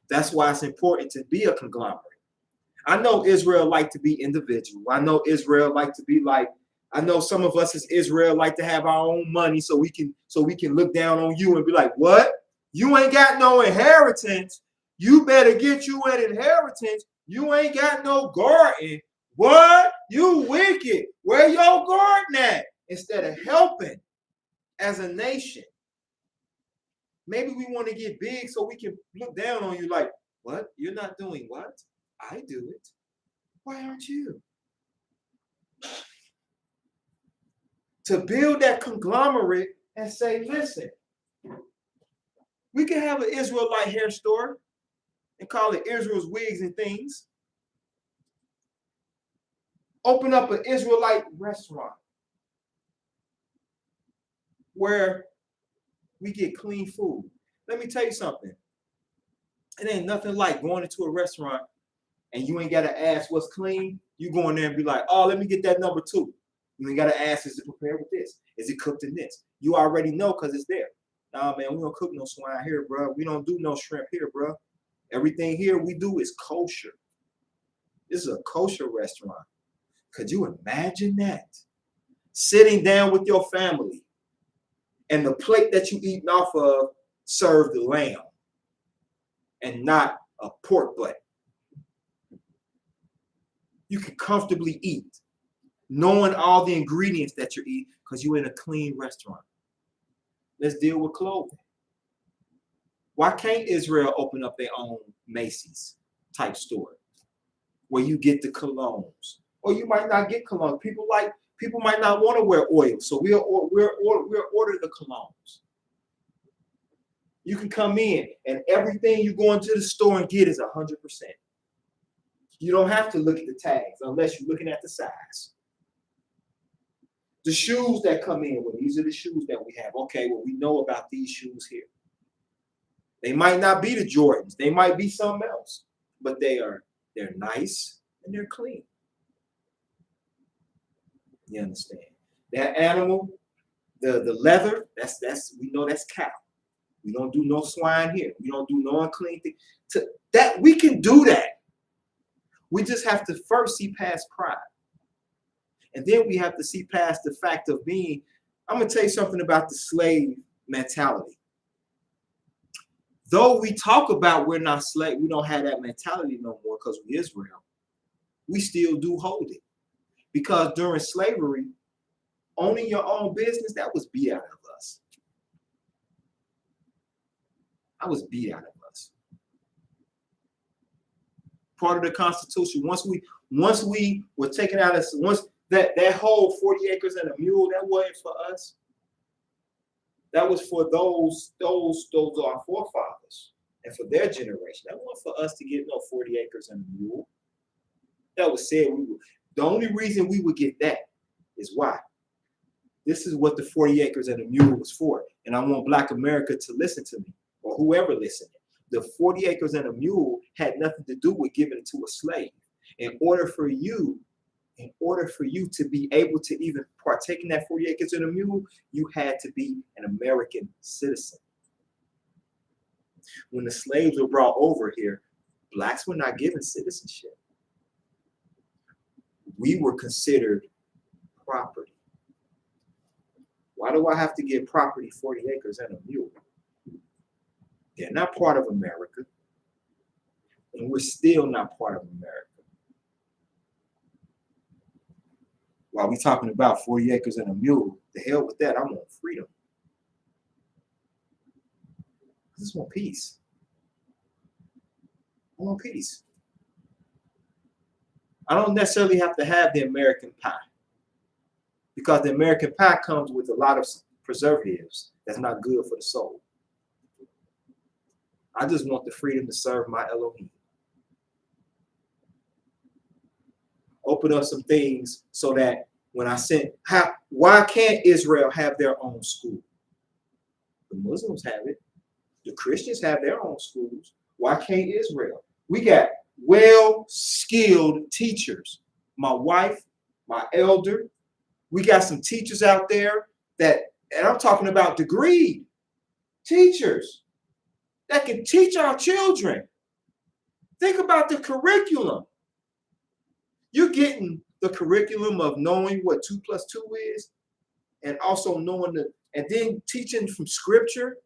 That's why it's important to be a conglomerate. I know Israel like to be individual. I know Israel like to be like I know some of us as Israel like to have our own money so we can look down on you and be like, what? You ain't got no inheritance. You better get you an inheritance. You ain't got no garden. What? You wicked. Where your garden at? Instead of helping as a nation. Maybe we want to get big so we can look down on you like, what? You're not doing what? I do it. Why aren't you? To build that conglomerate and say, listen, we can have an Israelite hair store and call it Israel's Wigs and Things. Open up an Israelite restaurant where we get clean food. Let me tell you something. It ain't nothing like going into a restaurant and you ain't got to ask what's clean. You go in there and be like, oh, let me get that number 2. You ain't got to ask, is it prepared with this? Is it cooked in this? You already know because it's there. Nah, man, we don't cook no swine here, bro. We don't do no shrimp here, bro. Everything here we do is kosher. This is a kosher restaurant. Could you imagine that? Sitting down with your family and the plate that you eating off of served the lamb and not a pork butt. You can comfortably eat, knowing all the ingredients that you're eating because you're in a clean restaurant. Let's deal with clothing. Why can't Israel open up their own Macy's type store where you get the colognes? Or you might not get cologne. People might not want to wear oil, so we'll order the colognes. You can come in and everything you go into the store and get is 100%. You don't have to look at the tags unless you're looking at the size. The shoes that come in, well, these are the shoes that we have. Okay, well, we know about these shoes here. They might not be the Jordans. They might be something else, but they're nice and they're clean. You understand? That animal, the leather, that's we know that's cow. We don't do no swine here. We don't do no unclean thing. That we can do that. We just have to first see past pride. And then we have to see past the fact of being, I'm going to tell you something about the slave mentality. Though we talk about we're not slave, we don't have that mentality no more because we're Israel, we still do hold it. Because during slavery, owning your own business, that was beat out of us. I was beat out of us. Part of the Constitution, once we were taken out of, once that whole 40 acres and a mule, that wasn't for us. That was for those are our forefathers and for their generation. That wasn't for us to get no 40 acres and a mule. That was said we would. The only reason we would get that is why. This is what the 40 acres and a mule was for. And I want Black America to listen to me, or whoever listening. The 40 acres and a mule had nothing to do with giving it to a slave. In order for you to be able to even partake in that 40 acres and a mule, you had to be an American citizen. When the slaves were brought over here, Blacks were not given citizenship. We were considered property. Why do I have to give property 40 acres and a mule? They're not part of America. And we're still not part of America. While we're talking about 40 acres and a mule, the hell with that, I want freedom. I just want peace. I want peace. I don't necessarily have to have the American pie because the American pie comes with a lot of preservatives that's not good for the soul. I just want the freedom to serve my Elohim. Open up some things so that when I send, why can't Israel have their own school? The Muslims have it. The Christians have their own schools. Why can't Israel? We got well-skilled teachers. My wife, my elder, we got some teachers out there that, and I'm talking about degree teachers that can teach our children. Think about the curriculum. You're getting the curriculum of knowing what 2 + 2 is, and also knowing and then teaching from scripture.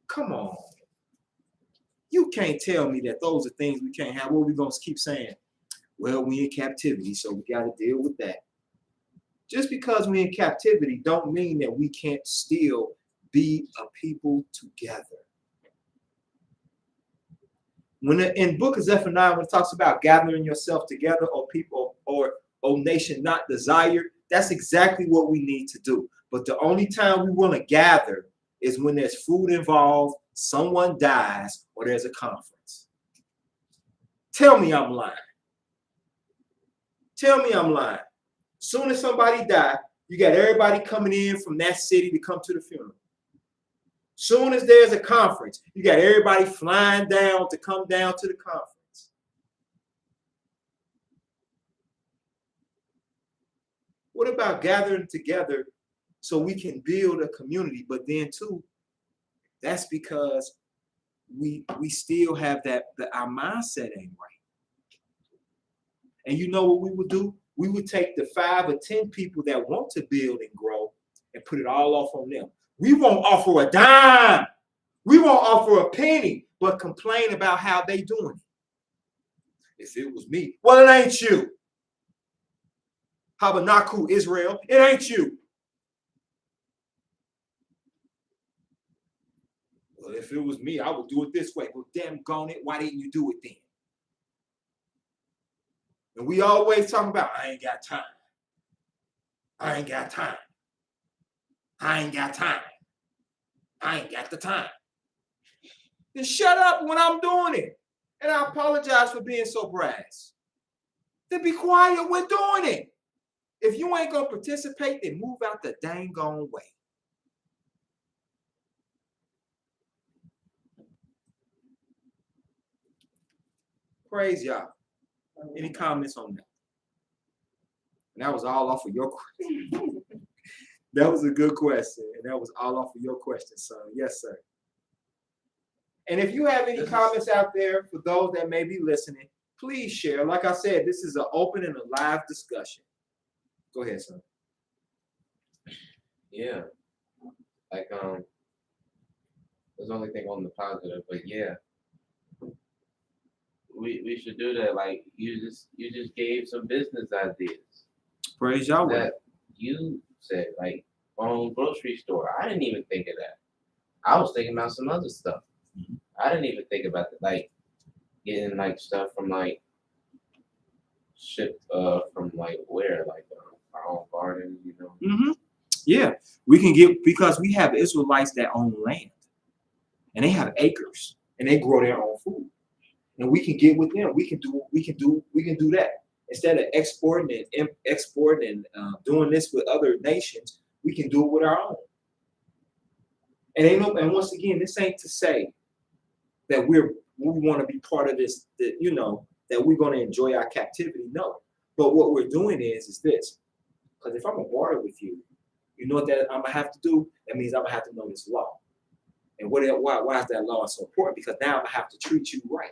Come on. You can't tell me that those are things we can't have. What are we going to keep saying? Well, we in captivity, so we got to deal with that. Just because we're in captivity don't mean that we can't still be a people together. When in book of Zephaniah, when it talks about gathering yourself together, or people, or nation not desired, that's exactly what we need to do. But the only time we want to gather is when there's food involved, someone dies, or there's a conference. Tell me I'm lying. Tell me I'm lying. Soon as somebody dies, you got everybody coming in from that city to come to the funeral. Soon as there's a conference, you got everybody flying down to come down to the conference. What about gathering together so we can build a community? But then too, that's because we still have our mindset ain't right. And you know what we would do? We would take the 5 or 10 people that want to build and grow and put it all off on them. We won't offer a dime. We won't offer a penny, but complain about how they doing it. If it was me, well, it ain't you. Habanaku, Israel, it ain't you. Well, if it was me, I would do it this way. Well, damn gone it, why didn't you do it then? And we always talk about, I ain't got time. I ain't got time. I ain't got time. I ain't got the time. Then shut up when I'm doing it. And I apologize for being so brass. Then be quiet when doing it. If you ain't going to participate, then move out the dang gone way. Praise y'all. Any comments on that? And that was all off of your question. That was a good question. And that was all off of your question, son. Yes, sir. And if you have any comments out there for those that may be listening, please share. Like I said, this is an open and a live discussion. Go ahead, son. Yeah. Like, there's the only thing on the positive, but yeah. We should do that. Like you just gave some business ideas. Praise Yahweh. That you said, like own grocery store. I didn't even think of that. I was thinking about some other stuff. Mm-hmm. I didn't even think about it, like getting like stuff from like shipped from like where, like our own garden, you know. Mm-hmm. Yeah, we can get, because we have Israelites that own land, and they have acres, and they grow their own food. And we can get with them. We can do that instead of exporting and doing this with other nations. We can do it with our own. And once again, this ain't to say that we want to be part of this. That that we're going to enjoy our captivity. No, but what we're doing is this. Because if I'm a barter with you, you know what that I'm gonna have to do. That means I'm gonna have to know this law. And why is that law so important? Because now I'm gonna have to treat you right.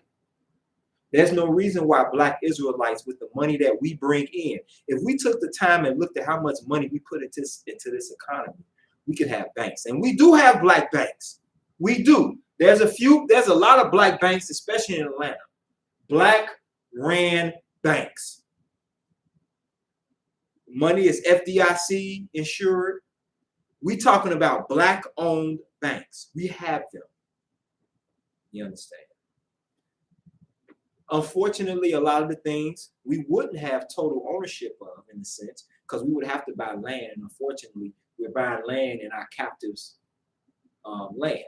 There's no reason why Black Israelites, with the money that we bring in, if we took the time and looked at how much money we put into this economy, we could have banks. And we do have Black banks. We do. There's a lot of Black banks, especially in Atlanta. Black ran banks. Money is FDIC insured. We talking about Black owned banks. We have them. You understand? Unfortunately, a lot of the things we wouldn't have total ownership of, in a sense, because we would have to buy land. And unfortunately, we're buying land in our captives' land.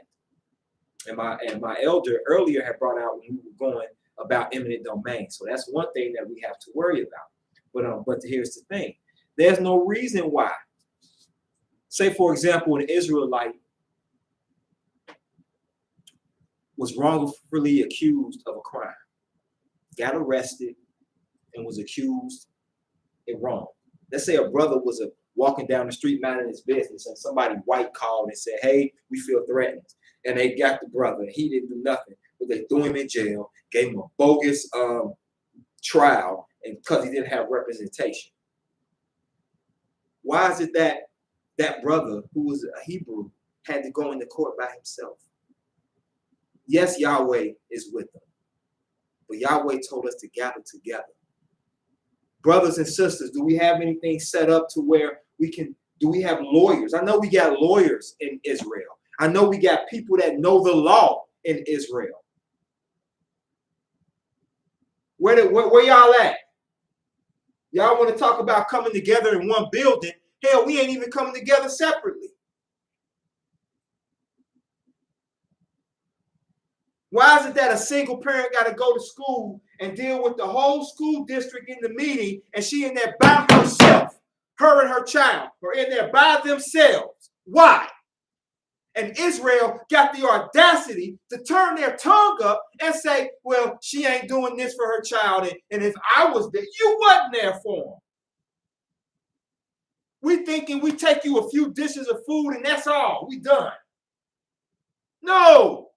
And my elder earlier had brought out when we were going about eminent domain. So that's one thing that we have to worry about. But here's the thing: there's no reason why. Say, for example, an Israelite was wrongfully accused of a crime, got arrested, and was accused and wrong. Let's say a brother was walking down the street minding his business, and somebody white called and said, "Hey, we feel threatened." And they got the brother, and he didn't do nothing, but they threw him in jail, gave him a bogus trial and because he didn't have representation. Why is it that that brother who was a Hebrew had to go into court by himself? Yes, Yahweh is with them, but Yahweh told us to gather together. Brothers and sisters, do we have anything set up to where we can, do we have lawyers? I know we got lawyers in Israel. I know we got people that know the law in Israel. Where y'all at? Y'all want to talk about coming together in one building? Hell, we ain't even coming together separately. Why is it that a single parent got to go to school and deal with the whole school district in the meeting, and she in there by herself, her and her child are in there by themselves? Why? And Israel got the audacity to turn their tongue up and say, well, she ain't doing this for her child, and if I was there, you wasn't there for them. We thinking we take you a few dishes of food and that's all, we done. No.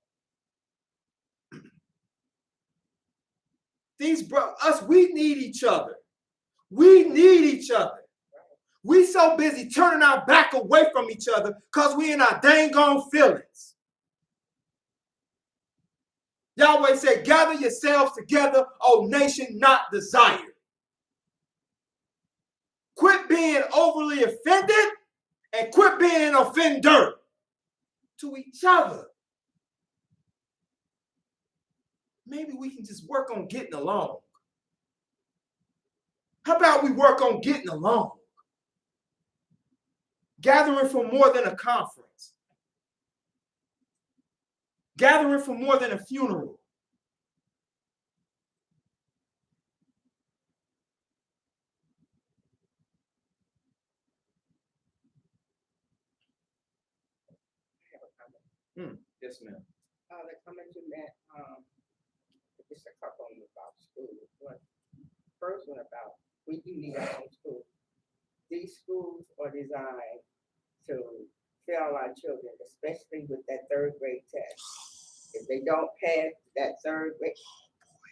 We need each other. We need each other. We so busy turning our back away from each other because we in our dang on feelings. Yahweh said, gather yourselves together, O nation not desired. Quit being overly offended and quit being an offender to each other. Maybe we can just work on getting along. How about we work on getting along? Gathering for more than a conference. Gathering for more than a funeral. Yes, ma'am. The comment you met, just a couple of them about school. First one about we do need our own school. These schools are designed to fail our children, especially with that third grade test. If they don't pass that third grade,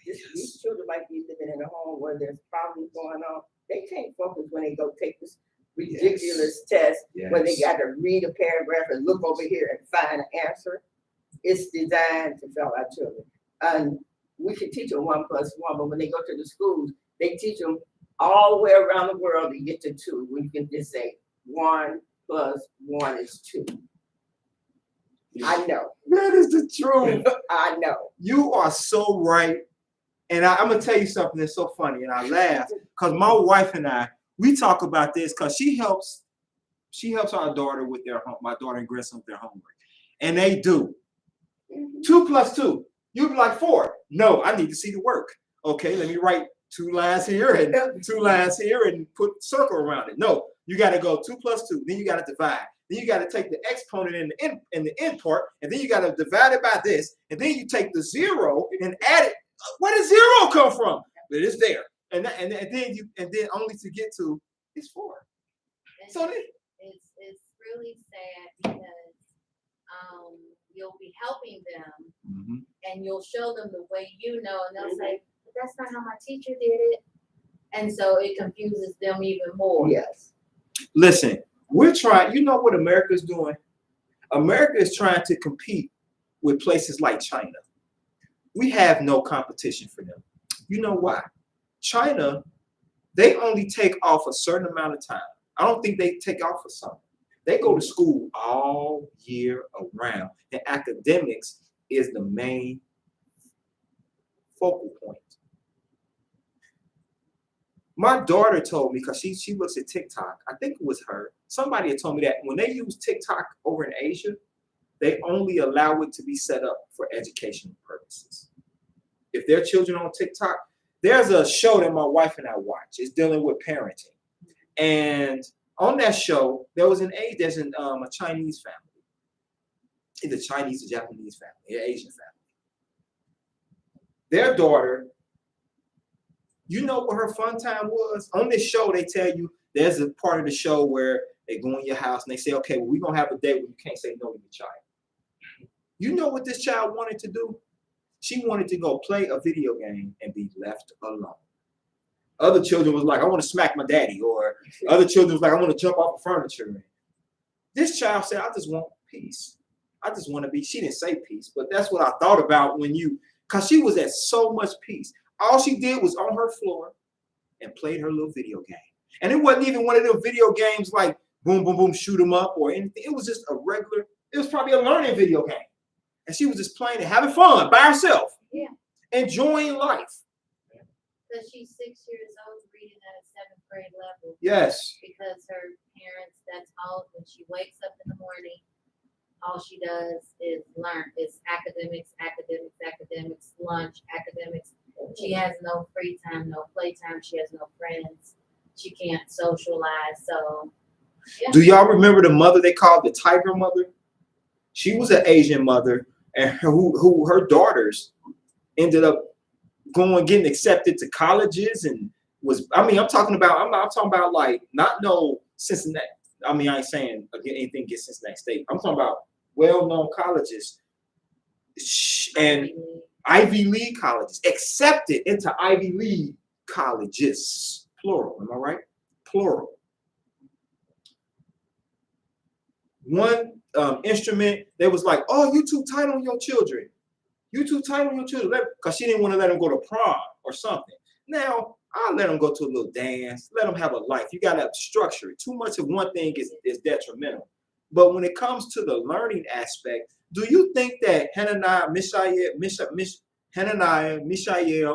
these children might be living in a home where there's problems going on. They can't focus when they go take this ridiculous test, when they got to read a paragraph and look over here and find an answer. It's designed to fail our children. And we should teach them 1 + 1, but when they go to the schools, they teach them all the way around the world to get to 2, when you can just say 1 + 1 is 2. I know. That is the truth. I know. You are so right. And I'm going to tell you something that's so funny. And I laugh because my wife and I, we talk about this because she helps our daughter with my daughter and grandson with their homework. And they do. 2 + 2. You'd be like 4. No, I need to see the work. Okay, let me write 2 lines here and 2 lines here and put a circle around it. No, you got to go 2 + 2. Then you got to divide. Then you got to take the exponent in the end part, and then you got to divide it by this, and then you take the 0 and add it. Where does 0 come from? But it's there, and then only to get to it's 4. And So it's really sad because you'll be helping them and you'll show them the way you know, and they'll say, but that's not how my teacher did it. And so it confuses them even more. Yes. Listen, we're trying, you know what America's doing? America is trying to compete with places like China. We have no competition for them. You know why? China, they only take off a certain amount of time. I don't think they take off for something. They go to school all year around, and academics is the main focal point. My daughter told me, because she looks at TikTok, I think it was her, somebody had told me that when they use TikTok over in Asia, they only allow it to be set up for educational purposes. If their children on TikTok, there's a show that my wife and I watch. It's dealing with parenting. And on that show, there's a Chinese family. Either Chinese or Japanese family, or Asian family. Their daughter, you know what her fun time was? On this show, they tell you there's a part of the show where they go in your house and they say, okay, well, we're going to have a day where you can't say no to your child. You know what this child wanted to do? She wanted to go play a video game and be left alone. Other children was like, I want to smack my daddy, or other children was like, I want to jump off the furniture. This child said, I just want peace. I just want to be, she didn't say peace, but that's what I thought about when because she was at so much peace. All she did was on her floor and played her little video game. And it wasn't even one of them video games like boom, boom, boom, shoot 'em up or anything. It was just a regular, it was probably a learning video game. And she was just playing and having fun by herself. Yeah. Enjoying life. Because she's 6 years old, reading at a 7th grade level. Yes. Because her parents, that's all, when she wakes up in the morning, all she does is learn. It's academics, academics, academics, lunch, academics. She has no free time, no playtime. She has no friends. She can't socialize. So, yeah. Do y'all remember the mother they called the Tiger Mother? She was an Asian mother, and who her daughters ended up getting accepted to colleges and was. I mean, I'm talking about like not no Cincinnati. I mean, I ain't saying anything against Cincinnati State. I'm talking about well-known colleges and Ivy League colleges, accepted into Ivy League colleges, plural. Am I right? Plural. One instrument, they was like, oh, you too tight on your children. You too tight on your children. Because she didn't want to let them go to prom or something. Now, I'll let them go to a little dance. Let them have a life. You got to structure it. Too much of one thing is detrimental. But when it comes to the learning aspect, do you think that Hananiah, Mishael,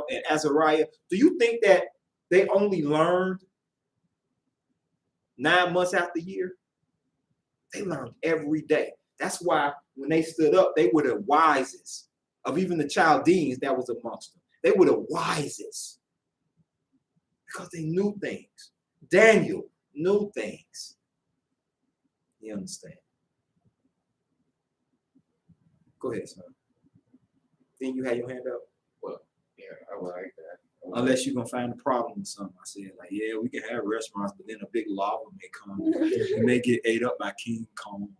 and Azariah, do you think that they only learned 9 months out the year? They learned every day. That's why when they stood up, they were the wisest of even the Chaldeans that was amongst them. They were the wisest because they knew things. Daniel knew things. You understand? Go ahead, son. Then you had your hand up. Well, yeah, I would like that. Unless you're gonna find a problem with something. I said, like, yeah, we can have restaurants, but then a big lava may come. It may get ate up by King Kong,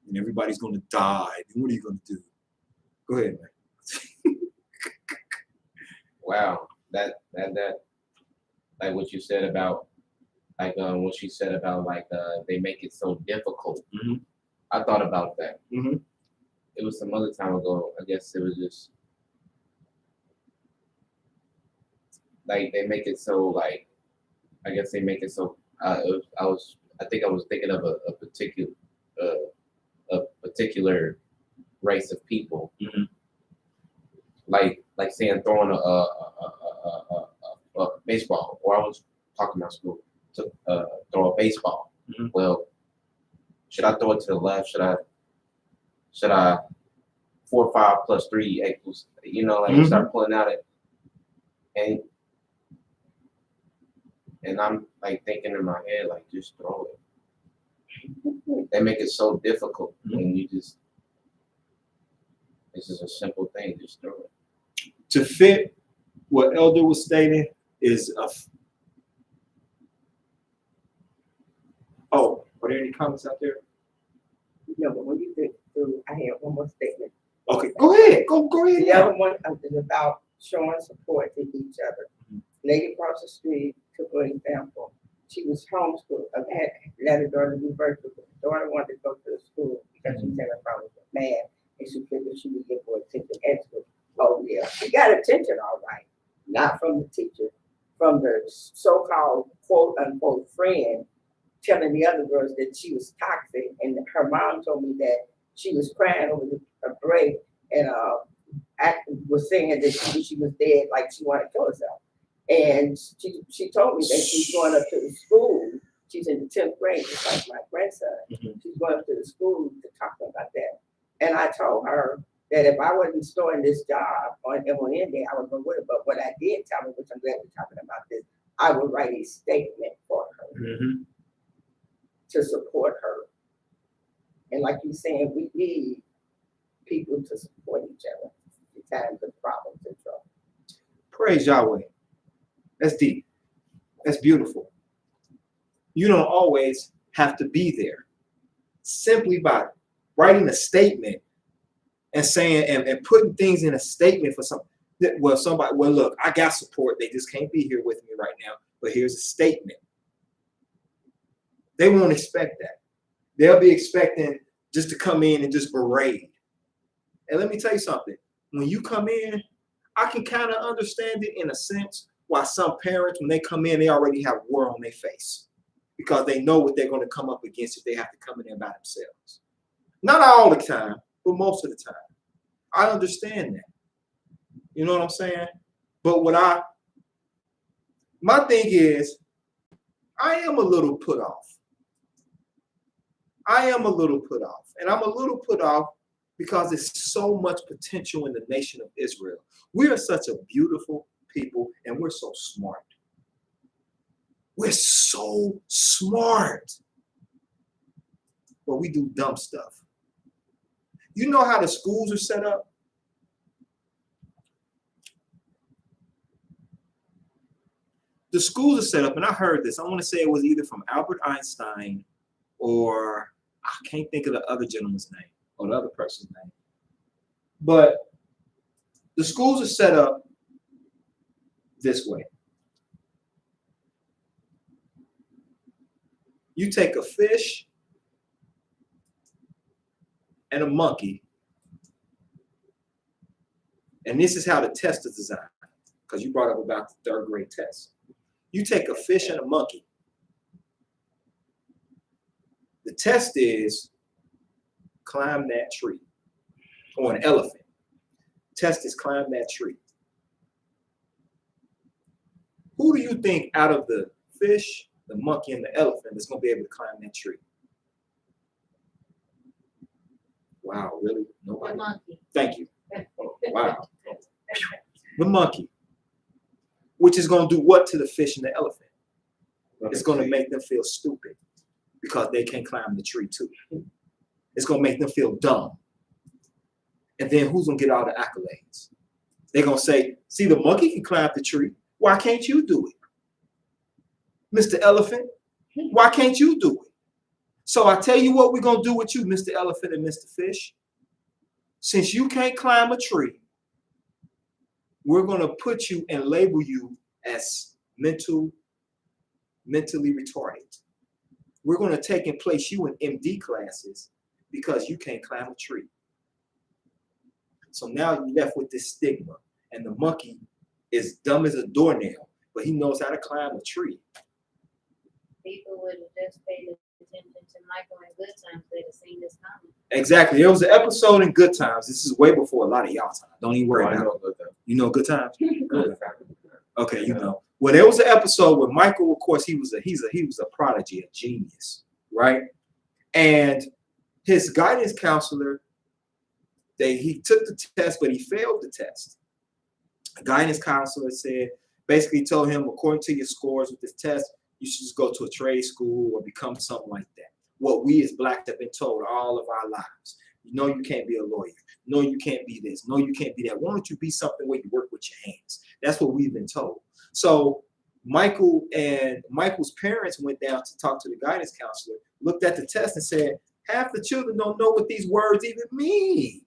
and everybody's gonna die. Then what are you gonna do? Go ahead, man. Wow, that like what you said about like what she said about like they make it so difficult. Mm-hmm. I thought about that. Mm-hmm. It was some other time ago. I guess it was just like they make it so like I guess they make it so I think I was thinking of a particular race of people. Mm-hmm. Like saying throwing a baseball, or I was talking about school to throw a baseball. Mm-hmm. Well, should I throw it to the left? Should I 4, 5 plus 3 equals? You know, like Mm-hmm. you start pulling out it, and I'm like thinking in my head like just throw it. They make it so difficult when you just. This is a simple thing, just throw it. To fit what Elder was stating is are there any comments out there? No, but when you get through, I have one more statement. Okay, go ahead. Go ahead. The other one is about showing support to each other. Lady across the street took an example. She was homeschooled. I had let her daughter do virtual. The daughter wanted to go to the school because she had a problem with math, and she figured she would get more attention at school. Oh yeah, she got attention all right. Not from the teacher, from the so-called quote unquote friend telling the other girls that she was toxic, and her mom told me that she was crying over a break and was saying that she was dead, like she wanted to kill herself. And she told me that she's going up to the school. She's in the 10th grade, just like my grandson. Mm-hmm. She's going up to the school to talk about that. And I told her that if I wasn't starting this job on MON Day, I would go with her. But what I did tell her, which I'm glad we're talking about this, I would write a statement for her. Mm-hmm. To support her. And like you're saying, we need people to support each other in times of problems and trouble. Praise Yahweh. That's deep. That's beautiful. You don't always have to be there. Simply by writing a statement and saying and putting things in a statement for something. Well, somebody, well, look, I got support. They just can't be here with me right now. But here's a statement. They won't expect that. They'll be expecting just to come in and just berate. And let me tell you something. When you come in, I can kind of understand it in a sense why some parents, when they come in, they already have war on their face because they know what they're going to come up against if they have to come in there by themselves. Not all the time, but most of the time. I understand that. You know what I'm saying? But my thing is, I am a little put off. I am a little put off. And I'm a little put off because there's so much potential in the nation of Israel. We are such a beautiful people and we're so smart. We're so smart. But we do dumb stuff. You know how the schools are set up? The schools are set up, and I heard this. I want to say it was either from Albert Einstein or I can't think of the other gentleman's name or the other person's name. But the schools are set up this way. You take a fish and a monkey, and this is how the test is designed, because you brought up about the third grade test. You take a fish and a monkey. The test is climb that tree, or an elephant. Test is climb that tree. Who do you think out of the fish, the monkey, and the elephant is going to be able to climb that tree? Wow, really? Nobody? The monkey. Thank you. Wow. The monkey. Which is going to do what to the fish and the elephant? It's going to make them feel stupid because they can't climb the tree too. It's going to make them feel dumb. And then who's going to get all the accolades? They're going to say, see, the monkey can climb the tree. Why can't you do it? Mr. Elephant, why can't you do it? So I tell you what we're going to do with you, Mr. Elephant and Mr. Fish. Since you can't climb a tree, we're going to put you and label you as mentally retarded. We're going to take and place you in MD classes because you can't climb a tree. So now you're left with this stigma. And the monkey is dumb as a doornail, but he knows how to climb a tree. People would have just paid attention to Michael in Good Times, they'd have seen this coming. Exactly. There was an episode in Good Times. This is way before a lot of y'all time. Don't even worry about it. You know Good Times? Good. Okay, you know. Well, there was an episode where Michael, of course, he was a prodigy, a genius, right? And his guidance counselor, he took the test, but he failed the test. The guidance counselor basically told him, according to your scores with this test, you should just go to a trade school or become something like that. What we as blacks have been told all of our lives. No, you can't be a lawyer. No, you can't be this. No, you can't be that. Why don't you be something where you work with your hands? That's what we've been told. So Michael's parents went down to talk to the guidance counselor, looked at the test and said, half the children don't know what these words even mean.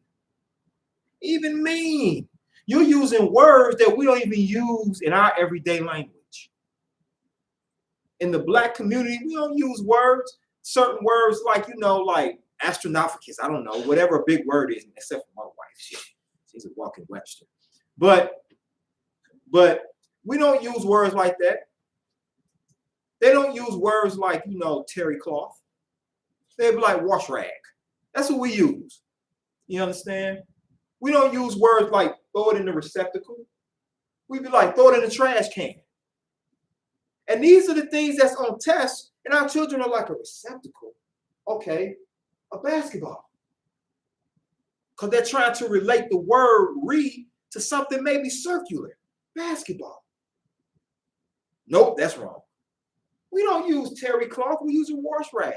Even mean. You're using words that we don't even use in our everyday language. In the black community, we don't use words, certain words like, like astronauticus, I don't know, whatever a big word is, except for my wife. She's a walking Webster. But we don't use words like that. They don't use words like, terry cloth. They'd be like wash rag. That's what we use. You understand? We don't use words like throw it in the receptacle. We'd be like, throw it in the trash can. And these are the things that's on tests, and our children are like, a receptacle. Okay, a basketball. Because they're trying to relate the word "re" to something maybe circular. Basketball. Nope, that's wrong. We don't use terry cloth, we use a wash rag.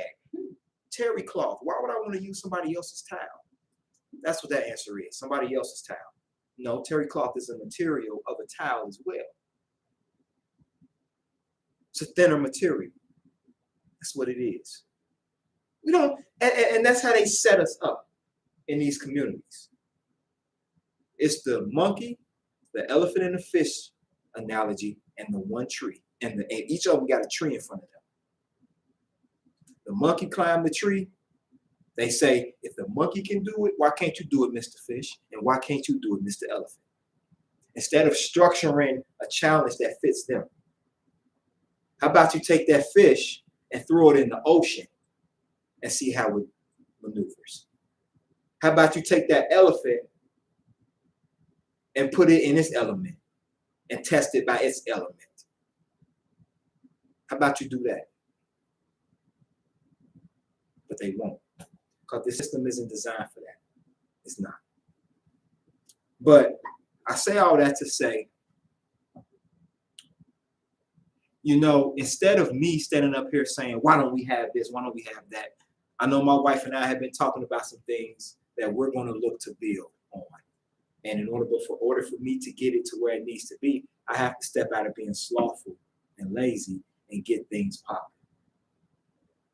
Terry cloth. Why would I want to use somebody else's towel? That's what that answer is. Somebody else's towel. No, terry cloth is a material of a towel as well. It's a thinner material. That's what it is. We don't, and that's how they set us up in these communities. It's the monkey the elephant and the fish analogy and the one tree. And each of them got a tree in front of them. The monkey climbed the tree. They say, if the monkey can do it, why can't you do it, Mr. Fish? And why can't you do it, Mr. Elephant? Instead of structuring a challenge that fits them, how about you take that fish and throw it in the ocean and see how it maneuvers? How about you take that elephant and put it in its element and test it by its element? How about you do that? But they won't, because the system isn't designed for that. It's not. But I say all that to say, you know, instead of me standing up here saying, why don't we have this? Why don't we have that? I know my wife and I have been talking about some things that we're going to look to build on. And in order for me to get it to where it needs to be, I have to step out of being slothful and lazy and get things popping.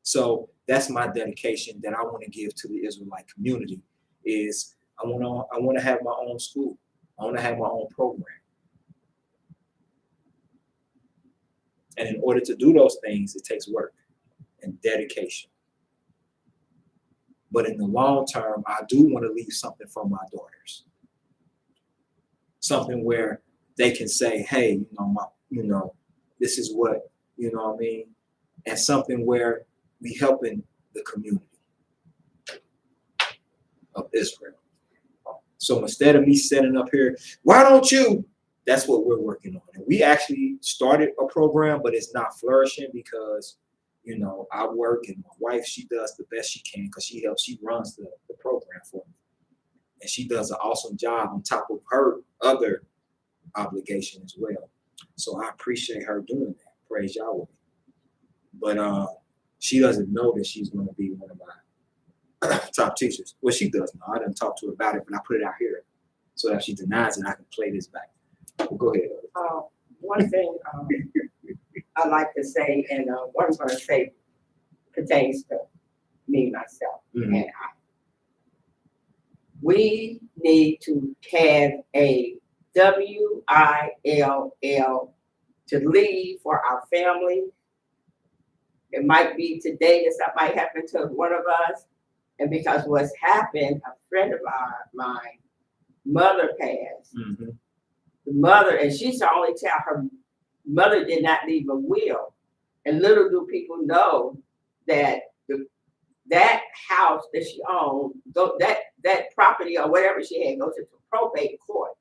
So that's my dedication that I want to give to the Israelite community is I want to have my own school. I want to have my own program. And in order to do those things, it takes work and dedication. But in the long term, I do want to leave something for my daughters. Something where they can say, hey, this is what, you know what I mean? And something where we helping the community of Israel. So instead of me setting up here, why don't you? That's what we're working on. And we actually started a program, but it's not flourishing because, you know, I work and my wife, she does the best she can because she runs the program for me. And she does an awesome job on top of her other obligation as well. So I appreciate her doing that. Praise Yahweh. But she doesn't know that she's going to be one of my top teachers. Well, she does know. I didn't talk to her about it, but I put it out here so that if she denies it, I can play this back. Well, go ahead. One thing I like to say, and what I'm going to say pertains to me, myself, and I. We need to have a WILL to leave for our family. It might be today that something might happen to one of us. And because what's happened, a friend of mine, mother passed. Mm-hmm. The mother, and she's the only child, her mother did not leave a will. And little do people know that that house that she owned, that property or whatever she had goes into probate court.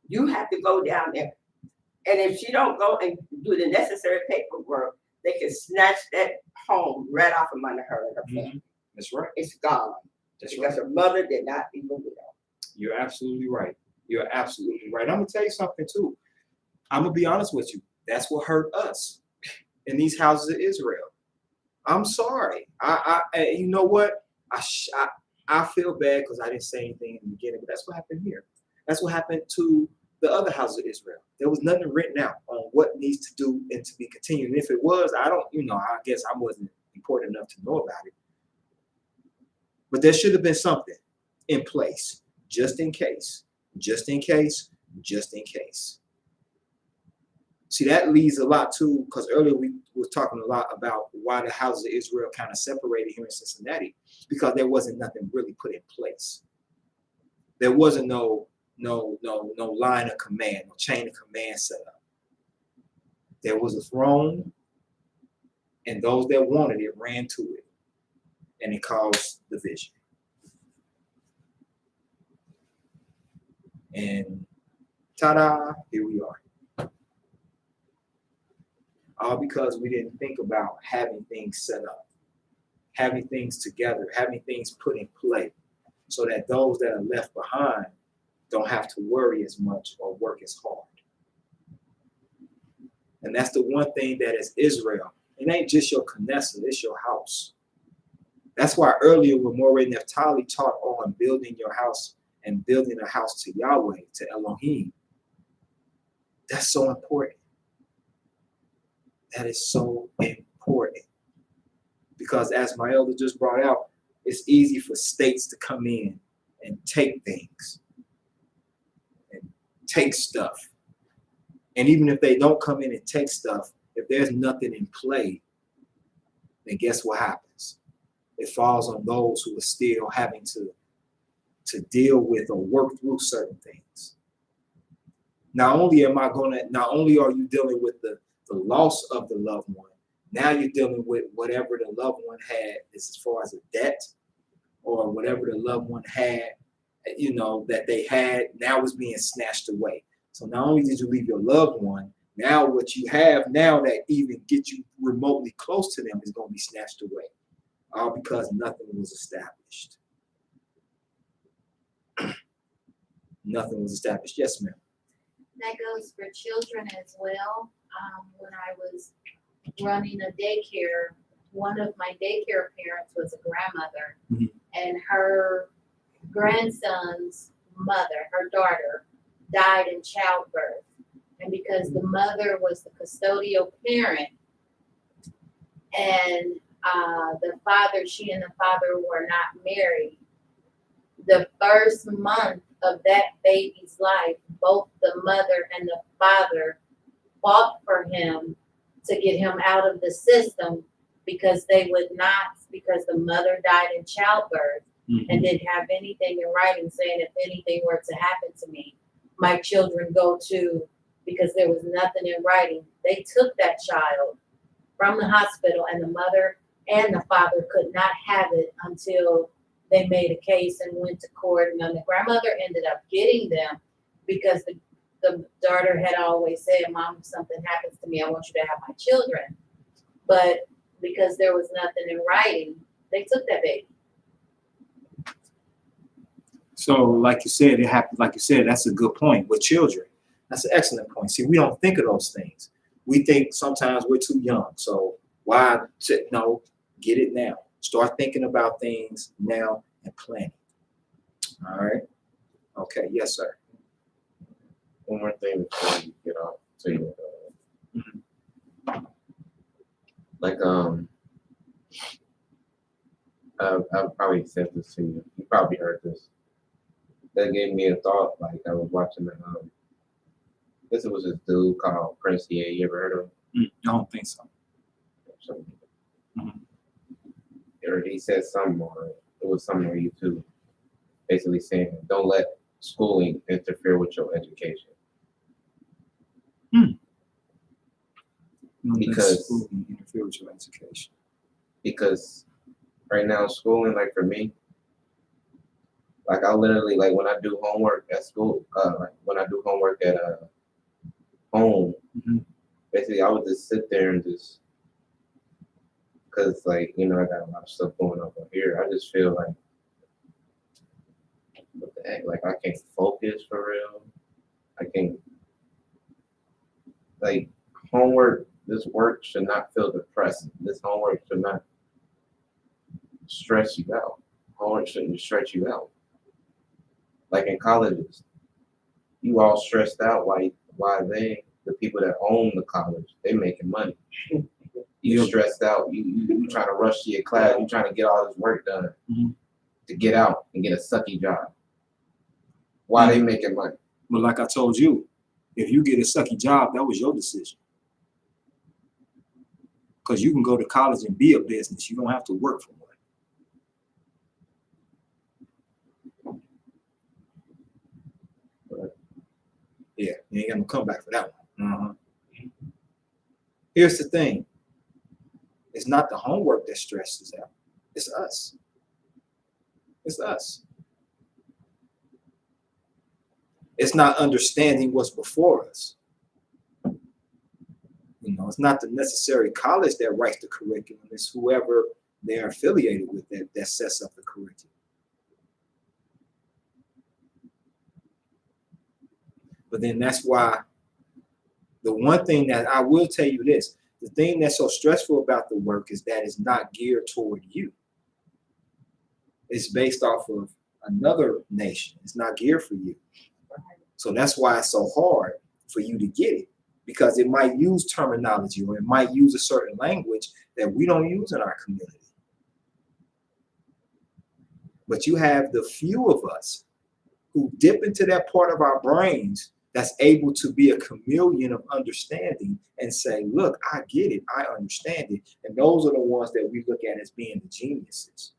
You have to go down there. And if she don't go and do the necessary paperwork, they can snatch that home right off from under her and her family. Mm-hmm. That's right. It's gone. That's because her mother did not leave a will. You're absolutely right. You're absolutely right. I'm going to tell you something too. I'm going to be honest with you. That's what hurt us in these houses of Israel. I'm sorry. You know what? I feel bad because I didn't say anything in the beginning, but that's what happened here. That's what happened to the other houses of Israel. There was nothing written out on what needs to do and to be continued. And if it was, I guess I wasn't important enough to know about it. But there should have been something in place, just in case, just in case, just in case. See, that leads a lot too, because earlier we were talking a lot about why the houses of Israel kind of separated here in Cincinnati, because there wasn't nothing really put in place. There wasn't no line of command, no chain of command set up. There was a throne, and those that wanted it ran to it, and it caused division. And ta-da, here we are. All because we didn't think about having things set up, having things together, having things put in play, so that those that are left behind don't have to worry as much or work as hard. And that's the one thing that is Israel. It ain't just your Knesset, it's your house. That's why earlier when Moreh Neftali taught on building your house and building a house to Yahweh, to Elohim, that's so important. That is so important. Because as my elder just brought out, it's easy for states to come in and take things and take stuff. And even if they don't come in and take stuff, if there's nothing in play, then guess what happens? It falls on those who are still having to deal with or work through certain things. Not only are you dealing with the loss of the loved one, now you're dealing with whatever the loved one had as far as a debt or whatever the loved one had, that they had, now is being snatched away. So not only did you leave your loved one, now what you have now that even get you remotely close to them is going to be snatched away. All because nothing was established. Nothing was established. Yes, ma'am. That goes for children as well. When I was running a daycare, one of my daycare parents was a grandmother, and her grandson's mother, her daughter, died in childbirth. And because the mother was the custodial parent, and she and the father were not married, the first month of that baby's life, both the mother and the father fought for him to get him out of the system because because the mother died in childbirth and didn't have anything in writing saying if anything were to happen to me, my children go to, because there was nothing in writing. They took that child from the hospital, and the mother and the father could not have it until they made a case and went to court. And then the grandmother ended up getting them because the daughter had always said, Mom, if something happens to me, I want you to have my children. But because there was nothing in writing, they took that baby. So like you said, it happened. Like you said, that's a good point with children. That's an excellent point. See, we don't think of those things. We think sometimes we're too young. So why? No, get it now. Start thinking about things now and planning. All right. Okay. Yes, sir. One more thing before you get off. So you, I've probably said this to you. You probably heard this. That gave me a thought. Like I was watching I guess it was this dude called Prince YAH. You ever heard of him? I don't think so. Or he said something on it. It was something on YouTube, basically saying, "Don't let schooling interfere with your education." Because interfere with your education. Because right now, schooling, like for me, like I literally, like when I do homework at school, when I do homework at home, basically I would just sit there and just, because like, I got a lot of stuff going on here. I just feel like, what the heck, like I can't focus for real. I can't, like homework, this work should not feel depressing. This homework should not stress you out. Homework shouldn't stretch you out. Like in colleges, you all stressed out why the people that own the college, they making money. You stressed out. You trying to rush to your class. You trying to get all this work done to get out and get a sucky job. Why they making money? But like I told you, if you get a sucky job, that was your decision. Because you can go to college and be a business. You don't have to work for one. Yeah, you ain't gonna come back for that one. Here's the thing. It's not the homework that stresses out. It's us. It's us. It's not understanding what's before us. It's not the necessary college that writes the curriculum. It's whoever they're affiliated with that sets up the curriculum. But then that's why the one thing that I will tell you this, the thing that's so stressful about the work is that it's not geared toward you. It's based off of another nation. It's not geared for you. So that's why it's so hard for you to get it, because it might use terminology or it might use a certain language that we don't use in our community. But you have the few of us who dip into that part of our brains that's able to be a chameleon of understanding and say, look, I get it, I understand it. And those are the ones that we look at as being the geniuses.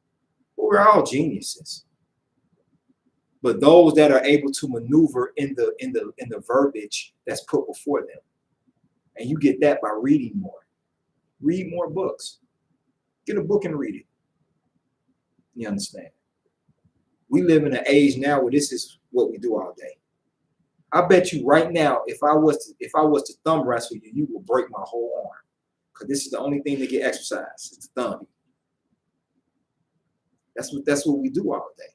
Well, we're all geniuses. But those that are able to maneuver in the verbiage that's put before them. And you get that by reading more. Read more books. Get a book and read it. You understand? We live in an age now where this is what we do all day. I bet you right now, if I was to thumb wrestle you, you will break my whole arm. Because this is the only thing to get exercise. It's the thumb. That's what we do all day.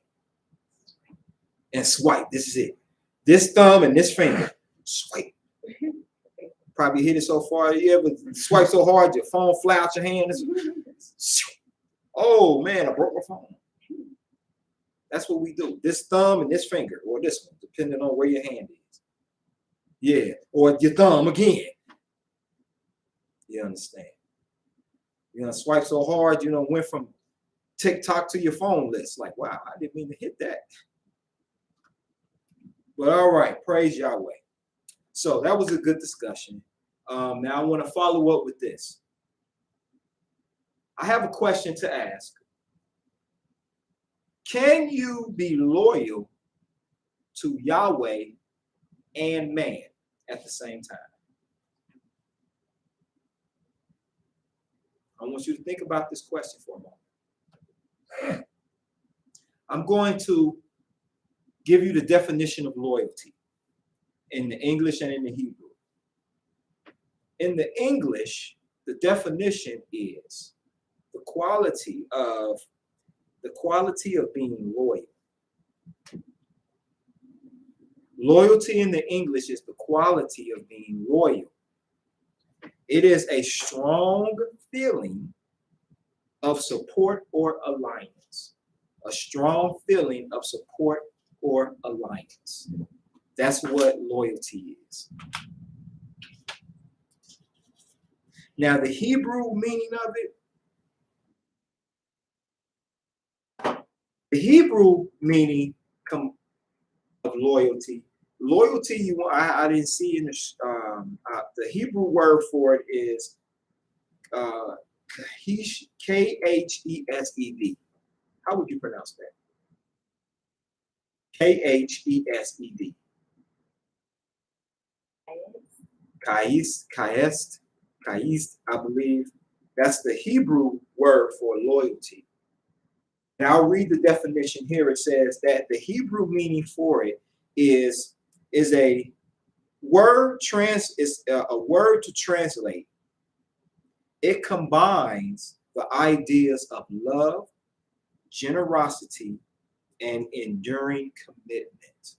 And swipe. This is it. This thumb and this finger. Swipe. Probably hit it so far. You ever swipe so hard your phone fly out your hand? Oh man, I broke my phone. That's what we do. This thumb and this finger, or this one, depending on where your hand is. Yeah, or your thumb again. You understand? You know, swipe so hard, you know, went from TikTok to your phone list. Like, wow, I didn't mean to hit that. But all right, praise Yahweh. So that was a good discussion. Now I want to follow up with this. I have a question to ask. Can you be loyal to Yahweh and man at the same time? I want you to think about this question for a moment. I'm going to give you the definition of loyalty in the English and in the Hebrew. In the English, the definition is the quality of being loyal. Loyalty in the English is the quality of being loyal. It is a strong feeling of support or alliance. A strong feeling of support or alliance. That's what loyalty is. Now, the Hebrew meaning of it, the Hebrew meaning of loyalty. Loyalty, I didn't see in the Hebrew word for it is Khesed. How would you pronounce that? Khesed. Kaist, I believe. That's the Hebrew word for loyalty. Now I'll read the definition here. It says that the Hebrew meaning for it is a word to translate. It combines the ideas of love, generosity, and enduring commitment.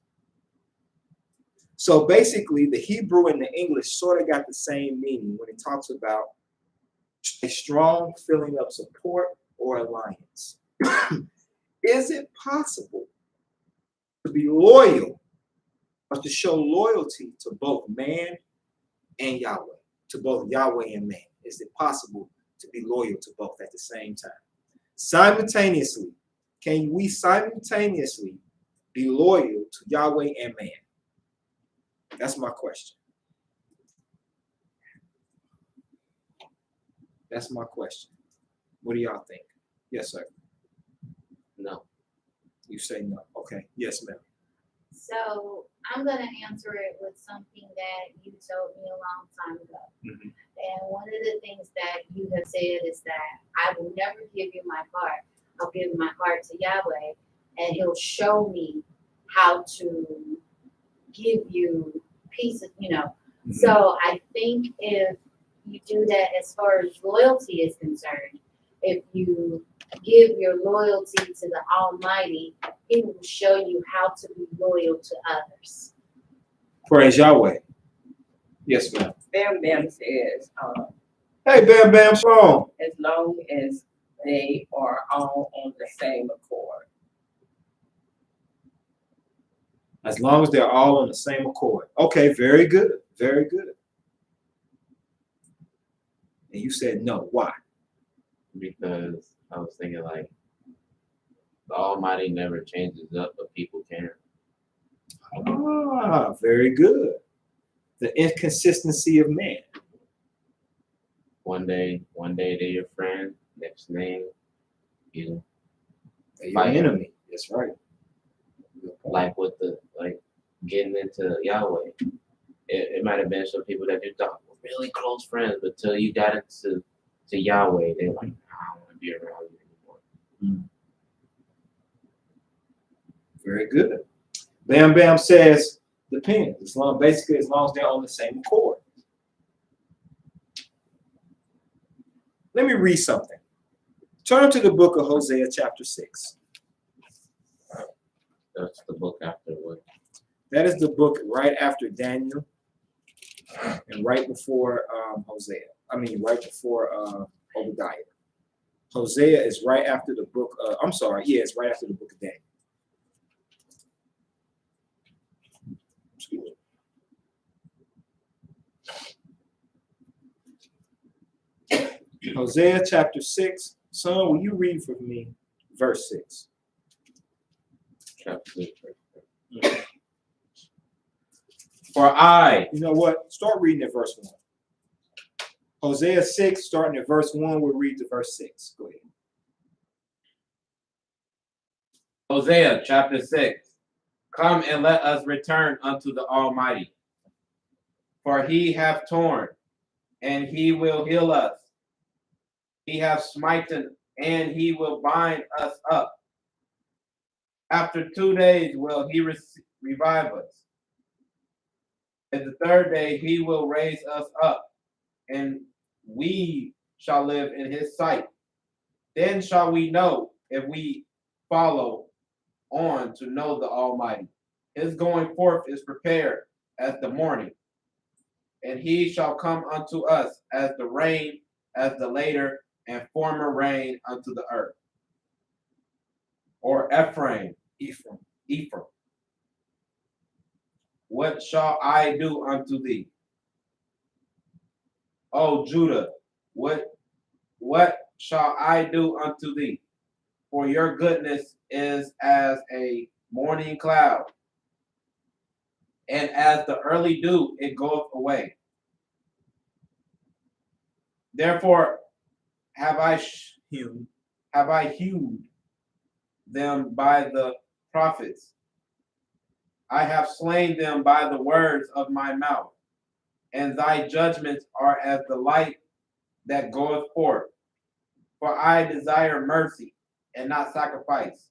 So basically, the Hebrew and the English sort of got the same meaning when it talks about a strong feeling of support or alliance. Is it possible to be loyal or to show loyalty to both man and Yahweh, to both Yahweh and man? Is it possible to be loyal to both at the same time? Simultaneously, can we simultaneously be loyal to Yahweh and man? That's my question. That's my question. What do y'all think? Yes, sir. No. You say no. Okay. Yes, ma'am. So I'm going to answer it with something that you told me a long time ago. Mm-hmm. And one of the things that you have said is that I will never give you my heart. I'll give my heart to Yahweh, and he'll show me how to give you peace, you know. Mm-hmm. So I think if you do that as far as loyalty is concerned, if you give your loyalty to the Almighty, he will show you how to be loyal to others. Praise Yahweh. Yes, ma'am. Bam Bam says, hey, Bam Bam, strong. As long as they are all on the same accord. As long as they're all on the same accord. Okay, very good. Very good. And you said no. Why? Because I was thinking like the Almighty never changes up, but people can. Ah, very good. The inconsistency of man. One day they're your friend. Next name, you They're your fight 'em. enemy. That's right. Like with the getting into Yahweh. It might have been some people that you thought were really close friends, but till you got into Yahweh, they're like, I don't want to be around you anymore. Very good. Bam Bam says depends. As long as they're on the same accord. Let me read something. Turn to the book of Hosea chapter 6. That's the book after what? That is the book right after Daniel and right before Hosea. I mean, right before Obadiah. Hosea is right after the book. It's right after the book of Daniel. Excuse me. Hosea chapter 6. Son, will you read for me verse 6? Chapter 6. For I. You know what? Start reading at verse 1. Hosea 6, starting at verse 1, we'll read to verse 6. Go ahead. Hosea chapter 6. Come and let us return unto the Almighty. For he hath torn, and he will heal us. He hath smitten, and he will bind us up. After 2 days will he revive us. And the third day he will raise us up, and we shall live in his sight. Then shall we know if we follow on to know the Almighty. His going forth is prepared as the morning, and he shall come unto us as the rain, as the later and former rain unto the earth. Or Ephraim. What shall I do unto thee? O Judah, what shall I do unto thee? For your goodness is as a morning cloud, and as the early dew it goeth away. Therefore have I hewed them by the prophets. I have slain them by the words of my mouth, and thy judgments are as the light that goeth forth. For I desire mercy and not sacrifice,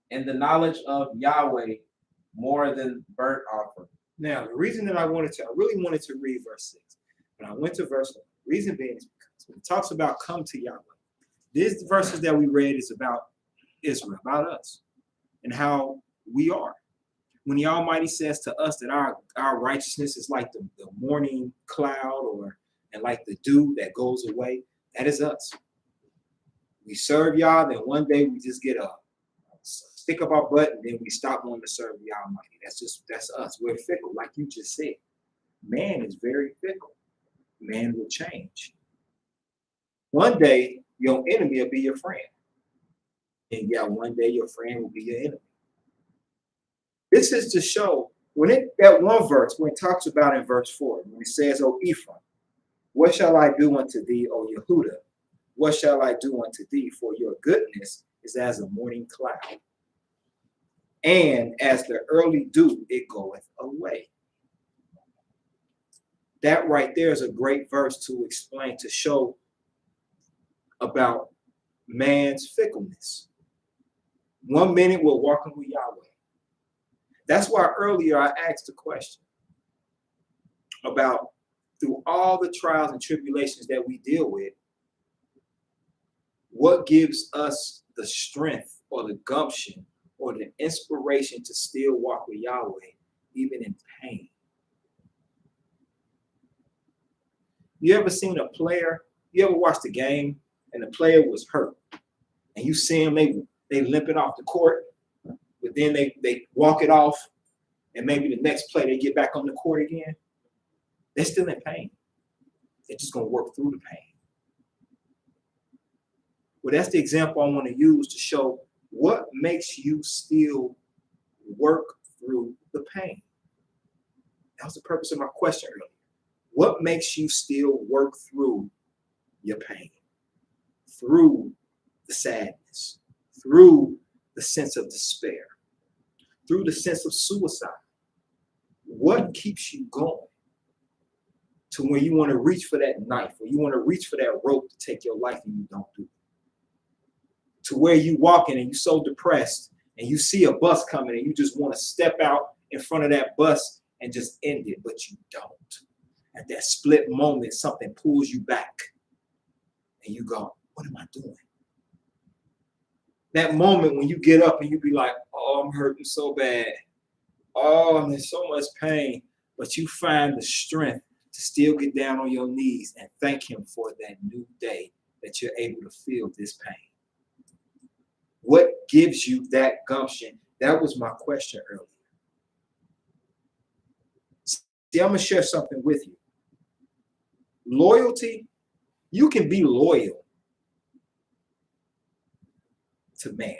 and the knowledge of Yahweh more than burnt offering. Now, the reason that I really wanted to read verse 6, but I went to verse 1. The reason being is because when it talks about come to Yahweh, these verses that we read is about Israel, about us, and how we are. When the Almighty says to us that our righteousness is like the morning cloud and like the dew that goes away, that is us. We serve Yah, then one day we just get a stick up our butt, and then we stop wanting to serve the Almighty. That's us. We're fickle, like you just said. Man is very fickle. Man will change. One day your enemy will be your friend. And yeah, one day your friend will be your enemy. This is to show that one verse, when it talks about in verse 4, when it says, O Ephraim, what shall I do unto thee, O Yahudah? What shall I do unto thee? For your goodness is as a morning cloud, and as the early dew, it goeth away. That right there is a great verse to explain, to show about man's fickleness. 1 minute we're walking with Yahweh. That's why earlier I asked the question about, through all the trials and tribulations that we deal with, what gives us the strength or the gumption or the inspiration to still walk with Yahweh, even in pain? You ever seen a player, you ever watched a game and the player was hurt, and you see them, they limping off the court, but then they walk it off, and maybe the next play they get back on the court again? They're still in pain. They're just going to work through the pain. Well, that's the example I want to use to show what makes you still work through the pain? That was the purpose of my question earlier. What makes you still work through your pain, through the sadness, through the sense of despair, through the sense of suicide? What keeps you going to when you want to reach for that knife, or you want to reach for that rope to take your life and you don't do it? To where you walking and you're so depressed and you see a bus coming and you just want to step out in front of that bus and just end it, but you don't. At that split moment, something pulls you back and you go, what am I doing? That moment when you get up and you be like, oh, I'm hurting so bad. Oh, there's so much pain. But you find the strength to still get down on your knees and thank him for that new day that you're able to feel this pain. What gives you that gumption? That was my question earlier. See, I'm going to share something with you. Loyalty, you can be loyal to man.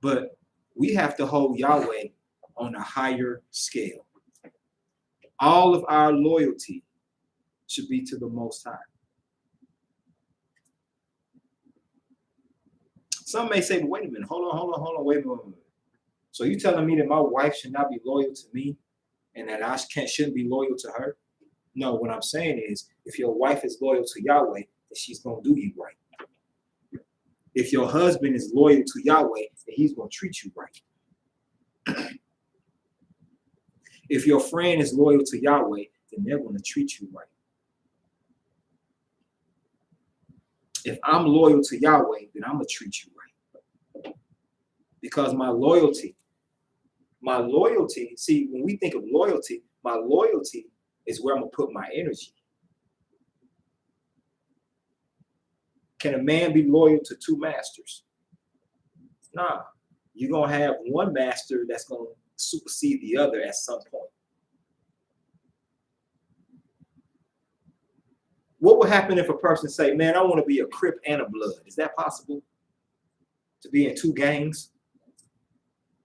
But we have to hold Yahweh on a higher scale. All of our loyalty should be to the Most High. Some may say, but wait a minute, hold on, wait a minute. So you telling me that my wife should not be loyal to me and that I shouldn't be loyal to her? No, what I'm saying is, if your wife is loyal to Yahweh, then she's going to do you right. If your husband is loyal to Yahweh, then he's going to treat you right. If your friend is loyal to Yahweh, then they're going to treat you right. If I'm loyal to Yahweh, then I'm going to treat you right. Because my loyalty, see, when we think of loyalty, my loyalty is where I'm going to put my energy. Can a man be loyal to two masters? Nah. You're going to have one master that's going to supersede the other at some point. What would happen if a person say, man, I want to be a Crip and a Blood? Is that possible? To be in two gangs?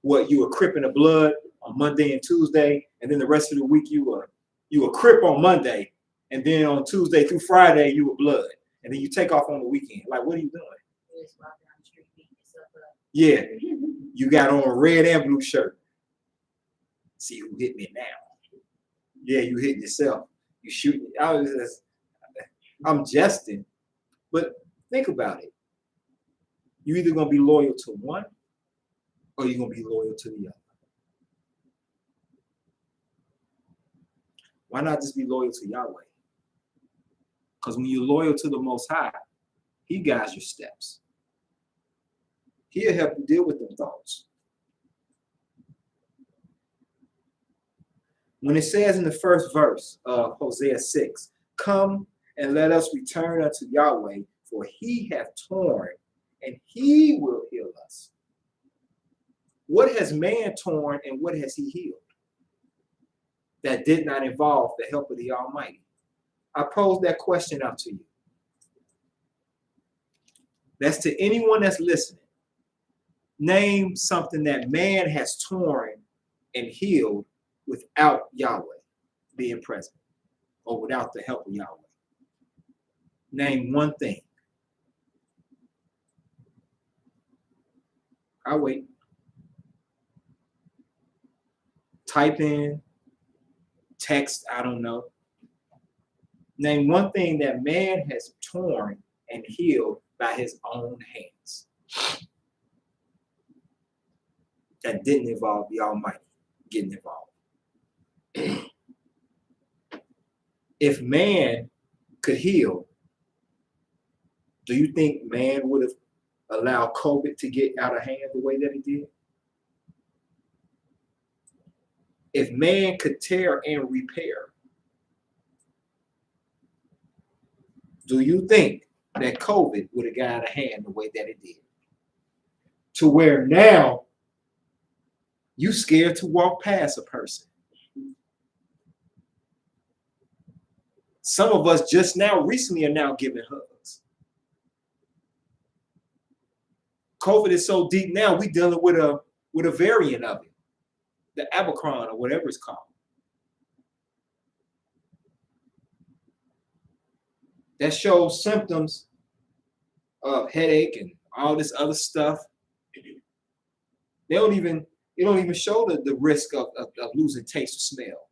What, you a Crip and a Blood on Monday and Tuesday, and then the rest of the week you a Crip on Monday, and then on Tuesday through Friday you a Blood, and then you take off on the weekend. Like, what are you doing? You just walk down the street beating yourself up. Yeah, you got on a red and blue shirt. See who hit me now. Yeah, you hit yourself. You shoot. I'm jesting, but think about it. You're either going to be loyal to one or you're going to be loyal to the other. Why not just be loyal to Yahweh? Because when you're loyal to the Most High, he guides your steps. He'll help you deal with them thoughts. When it says in the first verse of Hosea 6, come and let us return unto Yahweh, for he hath torn and he will heal us. What has man torn and what has he healed? That did not involve the help of the Almighty. I pose that question out to you. That's to anyone that's listening. Name something that man has torn and healed without Yahweh being present or without the help of Yahweh. Name one thing. I'll wait. Type in, text, I don't know. Name one thing that man has torn and healed by his own hands. That didn't involve the Almighty getting involved. If man could heal, do you think man would have allowed COVID to get out of hand the way that it did? If man could tear and repair, do you think that COVID would have got out of hand the way that it did? To where now you scared to walk past a person. Some of us just now, recently, are now giving hugs. COVID is so deep now, we dealing with with a variant of it, the Abacron or whatever it's called. That shows symptoms of headache and all this other stuff. It don't even show the risk of losing taste or smell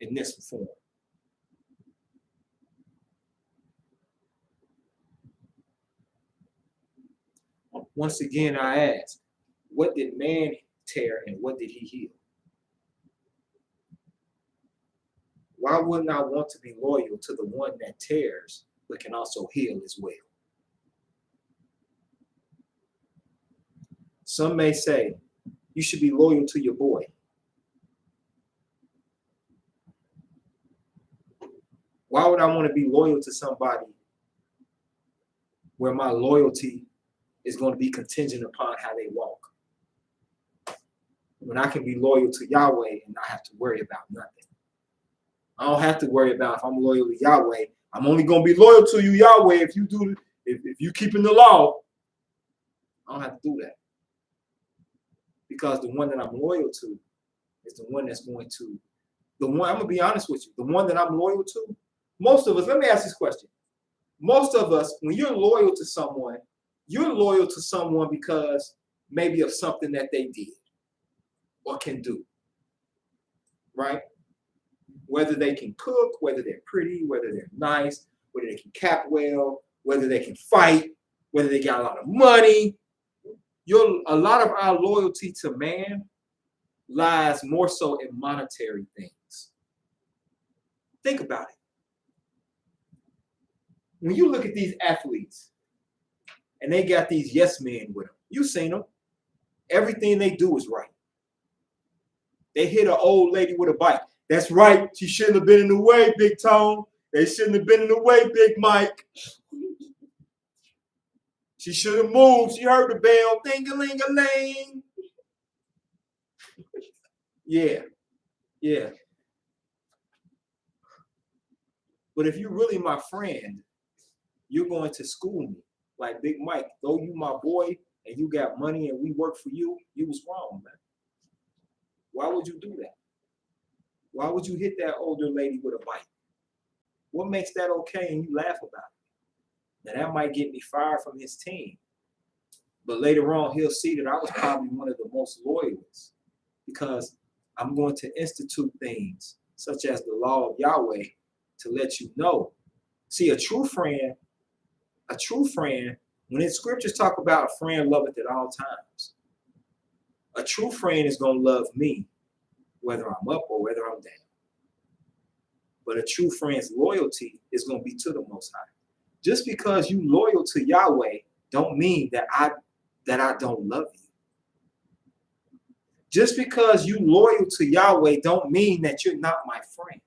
in this form. Once again, I ask, what did man tear and what did he heal? Why wouldn't I want to be loyal to the one that tears but can also heal as well? Some may say you should be loyal to your boy. Why would I want to be loyal to somebody where my loyalty is going to be contingent upon how they walk? When I can be loyal to Yahweh and not have to worry about nothing. I don't have to worry about if I'm loyal to Yahweh. I'm only going to be loyal to you, Yahweh, if you keeping the law. I don't have to do that. Because the one that I'm loyal to is the one that's going to, I'm going to be honest with you, the one that I'm loyal to, most of us, let me ask this question. Most of us, when you're loyal to someone because maybe of something that they did or can do, right? Whether they can cook, whether they're pretty, whether they're nice, whether they can cap well, whether they can fight, whether they got a lot of money. A lot of our loyalty to man lies more so in monetary things. Think about it. When you look at these athletes and they got these yes men with them, you've seen them. Everything they do is right. They hit an old lady with a bike. That's right. She shouldn't have been in the way, Big Tone. They shouldn't have been in the way, Big Mike. She should have moved. She heard the bell. Ding-a-ling-a-ling. Yeah. Yeah. But if you're really my friend, you're going to school me. Like Big Mike, though you my boy and you got money and we work for you, you was wrong, man. Why would you do that? Why would you hit that older lady with a bike? What makes that okay and you laugh about it? Now that might get me fired from his team. But later on, he'll see that I was probably one of the most loyalists because I'm going to institute things such as the law of Yahweh to let you know. See, a true friend, when the scriptures talk about a friend loveth at all times, a true friend is going to love me whether I'm up or whether I'm down. But a true friend's loyalty is going to be to the Most High. Just because you loyal to Yahweh don't mean that I don't love you. Just because you loyal to Yahweh don't mean that you're not my friend.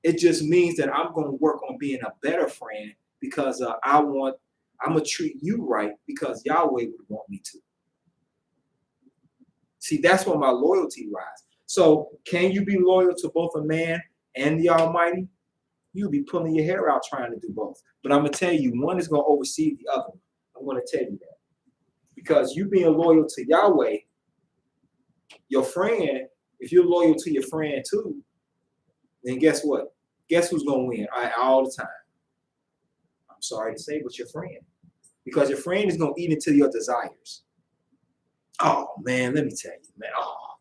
It just means that I'm going to work on being a better friend because I'm going to treat you right because Yahweh would want me to. See, that's where my loyalty lies. So can you be loyal to both a man and the Almighty? You'll be pulling your hair out trying to do both. But I'm going to tell you, one is going to oversee the other. I'm going to tell you that. Because you being loyal to Yahweh, your friend, if you're loyal to your friend too, then guess what? Guess who's going to win all the time? I'm sorry to say, but your friend. Because your friend is going to eat into your desires. Oh, man, let me tell you, man. Oh,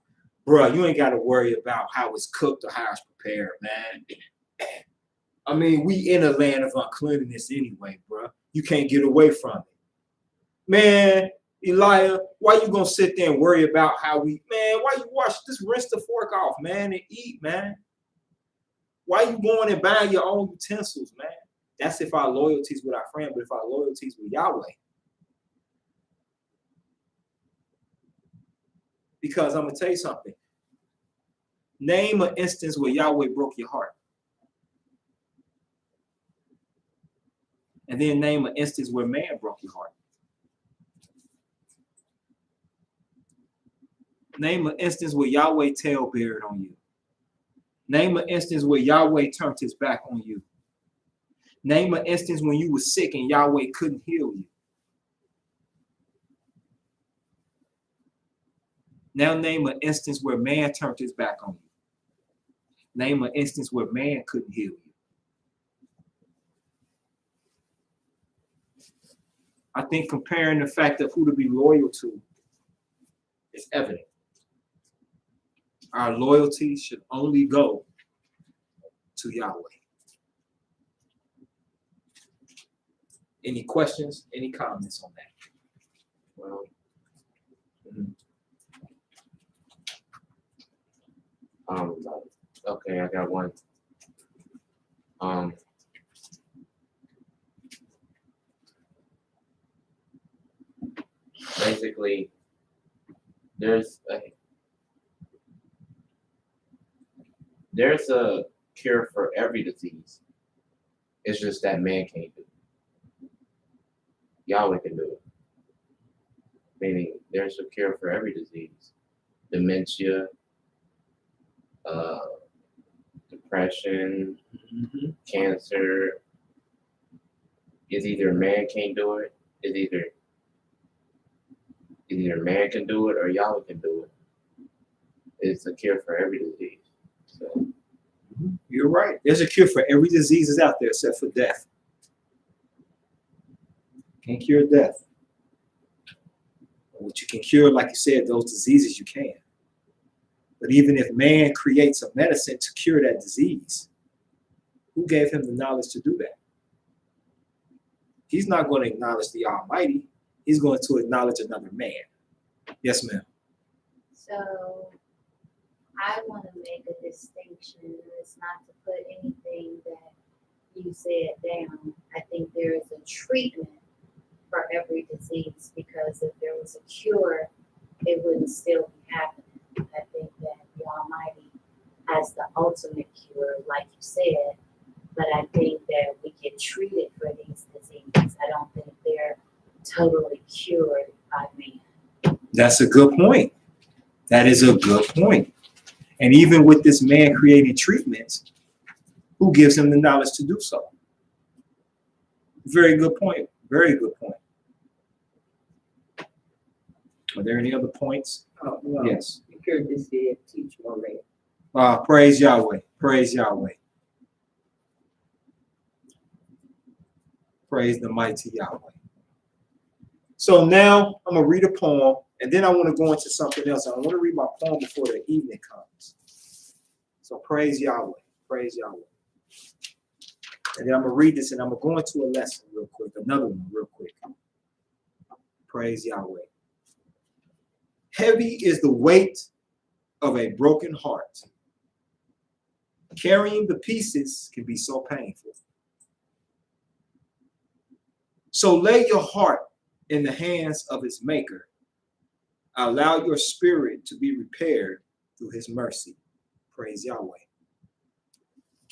bro, you ain't got to worry about how it's cooked or how it's prepared, man. I mean, we in a land of uncleanness anyway, bro. You can't get away from it. Man, Elijah, why you going to sit there and worry about how why you just rinse the fork off, man, and eat, man? Why you going and buying your own utensils, man? That's if our loyalties with our friend, but if our loyalties with Yahweh. Because I'm going to tell you something. Name an instance where Yahweh broke your heart. And then name an instance where man broke your heart. Name an instance where Yahweh tailbeared on you. Name an instance where Yahweh turned his back on you. Name an instance when you were sick and Yahweh couldn't heal you. Now name an instance where man turned his back on you. Name an instance where man couldn't heal you. I think comparing the fact of who to be loyal to is evident. Our loyalty should only go to Yahweh. Any questions, any comments on that? Well, okay, I got one. Basically, there's a cure for every disease. It's just that man can't do it. Yahweh can do it. Meaning, there's a cure for every disease. Dementia, depression, cancer. It's either man can't do it. It's either man can do it or Yahweh can do it. It's a cure for every disease. So you're right. There's a cure for every disease is out there except for death. Can't cure death. What you can cure, like you said, those diseases you can. But even if man creates a medicine to cure that disease, who gave him the knowledge to do that? He's not going to acknowledge the Almighty. He's going to acknowledge another man. Yes, ma'am. So I want to make a distinction. It's not to put anything that you said down. I think there is a treatment for every disease, because if there was a cure, it wouldn't still be happening. I think that the Almighty has the ultimate cure, like you said, but I think that we get treated for these diseases. I don't think they're totally cured by man. That's a good point. That is a good point. And even with this man creating treatments, who gives him the knowledge to do so? Very good point. Very good point. Are there any other points? Well, Yes. you could just say teach more man. Praise Yahweh. Praise Yahweh. Praise the mighty Yahweh. So now I'm going to read a poem, and then I want to go into something else. I want to read my poem before the evening comes. So praise Yahweh. Praise Yahweh. And then I'm going to read this, and I'm going to go into a lesson real quick, another one real quick. Praise Yahweh. Heavy is the weight of a broken heart. Carrying the pieces can be so painful. So lay your heart in the hands of its maker. Allow your spirit to be repaired through his mercy. Praise Yahweh.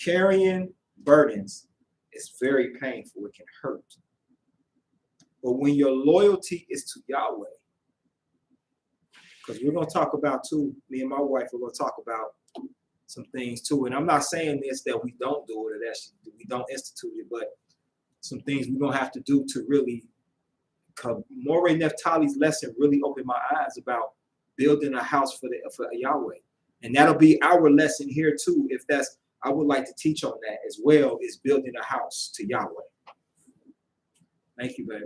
Carrying burdens is very painful. It can hurt. But when your loyalty is to Yahweh, because we're going to talk about too, me and my wife are going to talk about some things too. And I'm not saying this that we don't do it or that we don't institute it, but some things we're going to have to do to really, Moreh Neftali's lesson really opened my eyes about building a house for Yahweh. And that'll be our lesson here too. If that's, I would like to teach on that as well, is building a house to Yahweh. Thank you, babe.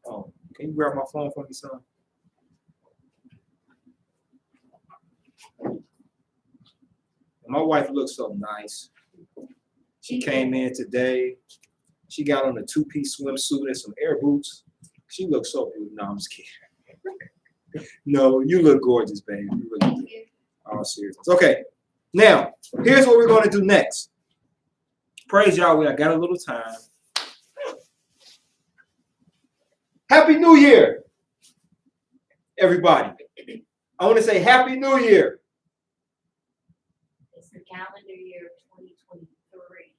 Oh, can you grab my phone for me, son? My wife looks so nice. She came in today. She got on a two-piece swimsuit and some air boots. She looks so beautiful. No, I'm just kidding. No, you look gorgeous, babe. You really do. All seriousness. Okay, now, here's what we're going to do next. Praise Yahweh. I got a little time. Happy New Year, everybody. I want to say Happy New Year. It's the calendar year of 2023.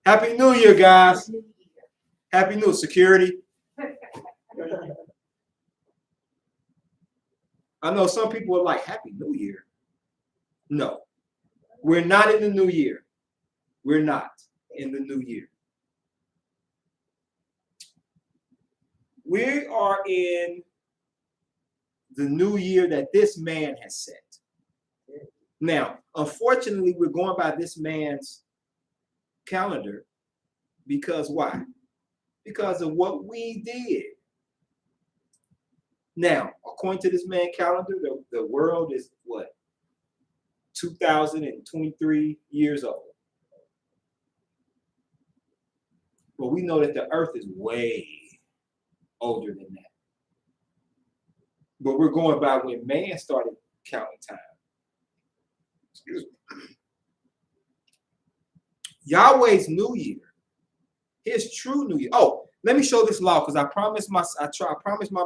Happy New Year, guys. New year. Happy New Security. I know some people are like, Happy New Year. No, we're not in the new year. We're not in the new year. We are in the new year that this man has set. Now, unfortunately, we're going by this man's calendar because why? Because of what we did. Now, according to this man's calendar, the world is what? 2023 years old. But we know that the earth is way older than that. But we're going by when man started counting time. Excuse me. Yahweh's new year, his true new year. Oh, let me show this law because I promised my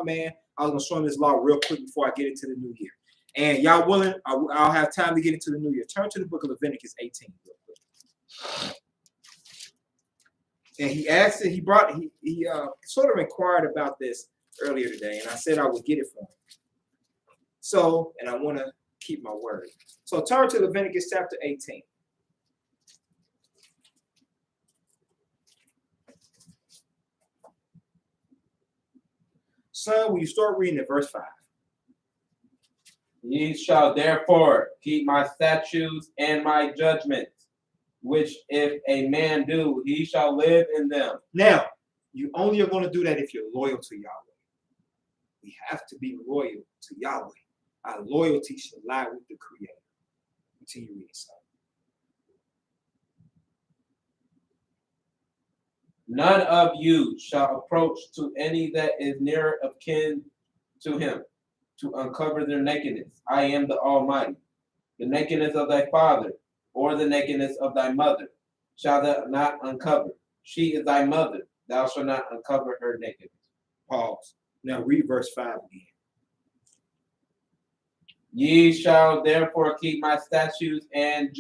man I was gonna show him this law real quick before I get into the new year. And y'all willing? I'll have time to get into the new year. Turn to the book of Leviticus 18 real quick. And he asked it. He sort of inquired about this earlier today, and I said I would get it for him. So, and I want to keep my word. So turn to Leviticus chapter 18. Son, will you start reading at verse 5? Ye shall therefore keep my statutes and my judgments, which if a man do, he shall live in them. Now, you only are going to do that if you're loyal to Yahweh. We have to be loyal to Yahweh. Our loyalty should lie with the Creator. Continue reading, son. None of you shall approach to any that is near of kin to him, to uncover their nakedness. I am the Almighty. The nakedness of thy father, or the nakedness of thy mother, shalt thou not uncover. She is thy mother. Thou shalt not uncover her nakedness. Pause. Now read verse 5 again. Ye shall therefore keep my statutes and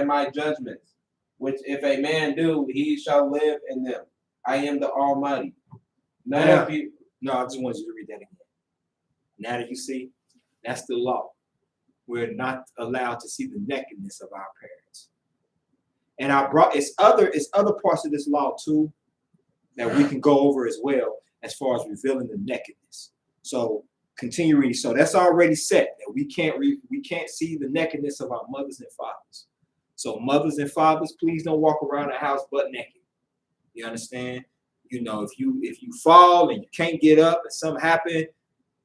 my judgments, which if a man do, he shall live in them. I am the Almighty. None of you. No, I just want you to read that again. Now that you see, that's the law. We're not allowed to see the nakedness of our parents. And I brought it's other parts of this law too that we can go over as well as far as revealing the nakedness. So continue reading. So that's already set that we can't see the nakedness of our mothers and fathers. So mothers and fathers, please don't walk around the house butt naked. You understand? You know, if you fall and you can't get up and something happened,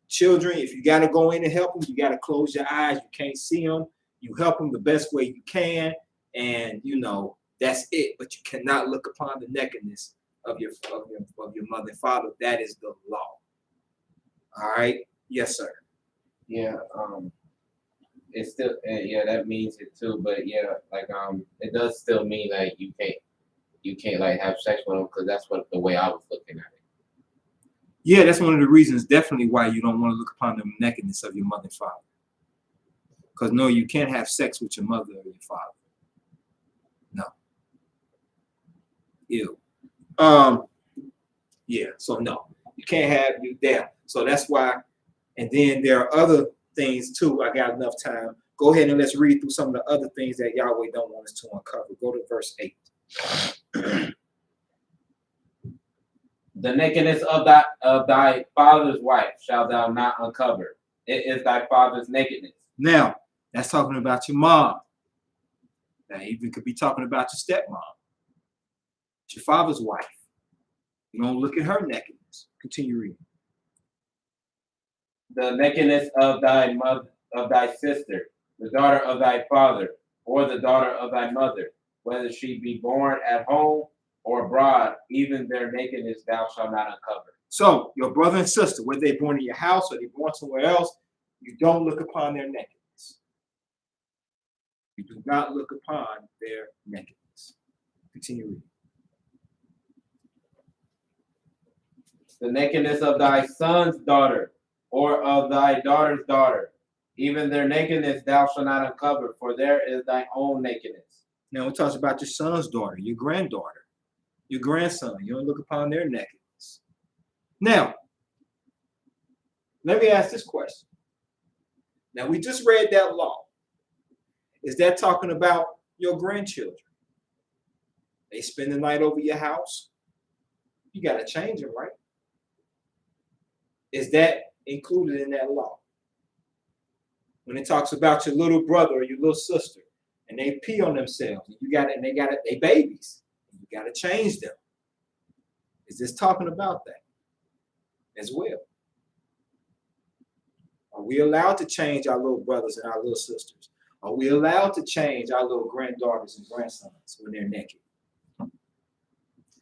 children, if you got to go in and help them, you got to close your eyes. You can't see them. You help them the best way you can, and you know that's it. But you cannot look upon the nakedness of your mother and father. That is the law. All right. Yes, sir. Yeah. It's still that means it too. But yeah, like it does still mean like you can't like have sex with them because that's what the way I was looking at it. Yeah, that's one of the reasons definitely why you don't want to look upon the nakedness of your mother and father. Because no, you can't have sex with your mother or your father. No. Ew. Yeah, so no. You can't have you there. So that's why, and then there are other things too. I got enough time. Go ahead and let's read through some of the other things that Yahweh don't want us to uncover. Go to verse 8. The nakedness of thy father's wife shalt thou not uncover. It is thy father's nakedness. Now, that's talking about your mom. That even could be talking about your stepmom. It's your father's wife. You don't look at her nakedness. Continue reading. The nakedness of thy mother, of thy sister, the daughter of thy father, or the daughter of thy mother, whether she be born at home or abroad, even their nakedness thou shalt not uncover. So your brother and sister, whether they're born in your house or they're born somewhere else, you don't look upon their nakedness. You do not look upon their nakedness. Continue reading. The nakedness of thy son's daughter, or of thy daughter's daughter, even their nakedness thou shalt not uncover, for there is thy own nakedness. Now it talks about your son's daughter, your granddaughter, your grandson. You don't look upon their nakedness. Now, let me ask this question. Now, we just read that law. Is that talking about your grandchildren? They spend the night over your house? You got to change them, right? Is that included in that law? when it talks about your little brother or your little sister, and they pee on themselves, and they babies, and you got to change them. Is this talking about that as well? Are we allowed to change our little brothers and our little sisters? Are we allowed to change our little granddaughters and grandsons when they're naked?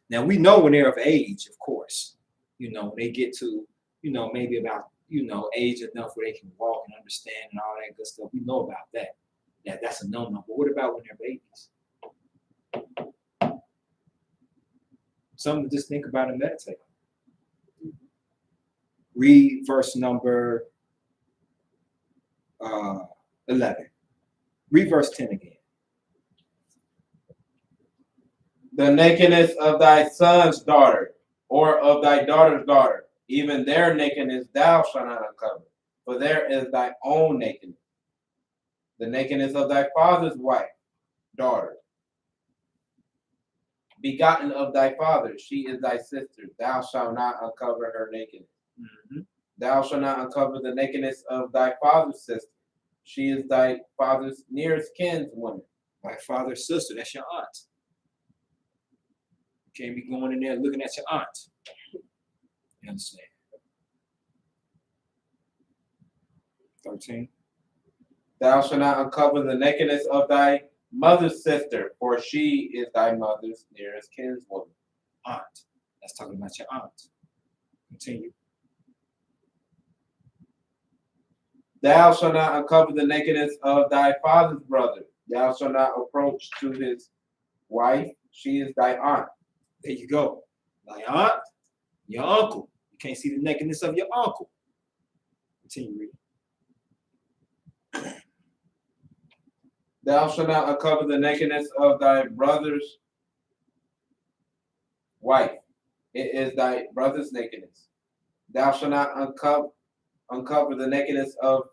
Now, we know when they're of age, of course, when they get to, maybe about, age enough where they can walk and understand and all that good stuff. We know about that. That's a no-no. But what about when they're babies? Something to just think about and meditate on. Read verse number 11. Read verse 10 again. The nakedness of thy son's daughter, or of thy daughter's daughter, even their nakedness thou shalt not uncover, for there is thy own nakedness. The nakedness of thy father's wife, daughter, begotten of thy father, she is thy sister. Thou shalt not uncover her nakedness. Mm-hmm. Thou shalt not uncover the nakedness of thy father's sister. She is thy father's nearest kinswoman. Thy father's sister, that's your aunt. You can't be going in there looking at your aunt. You understand? 13. Thou shalt not uncover the nakedness of thy mother's sister, for she is thy mother's nearest kinswoman. Aunt. That's talking about your aunt. Continue. Thou shalt not uncover the nakedness of thy father's brother. Thou shalt not approach to his wife. She is thy aunt. There you go. Thy aunt, your uncle. You can't see the nakedness of your uncle. Continue reading. Thou shalt not uncover the nakedness of thy brother's wife. It is thy brother's nakedness. Thou shalt not uncover the nakedness of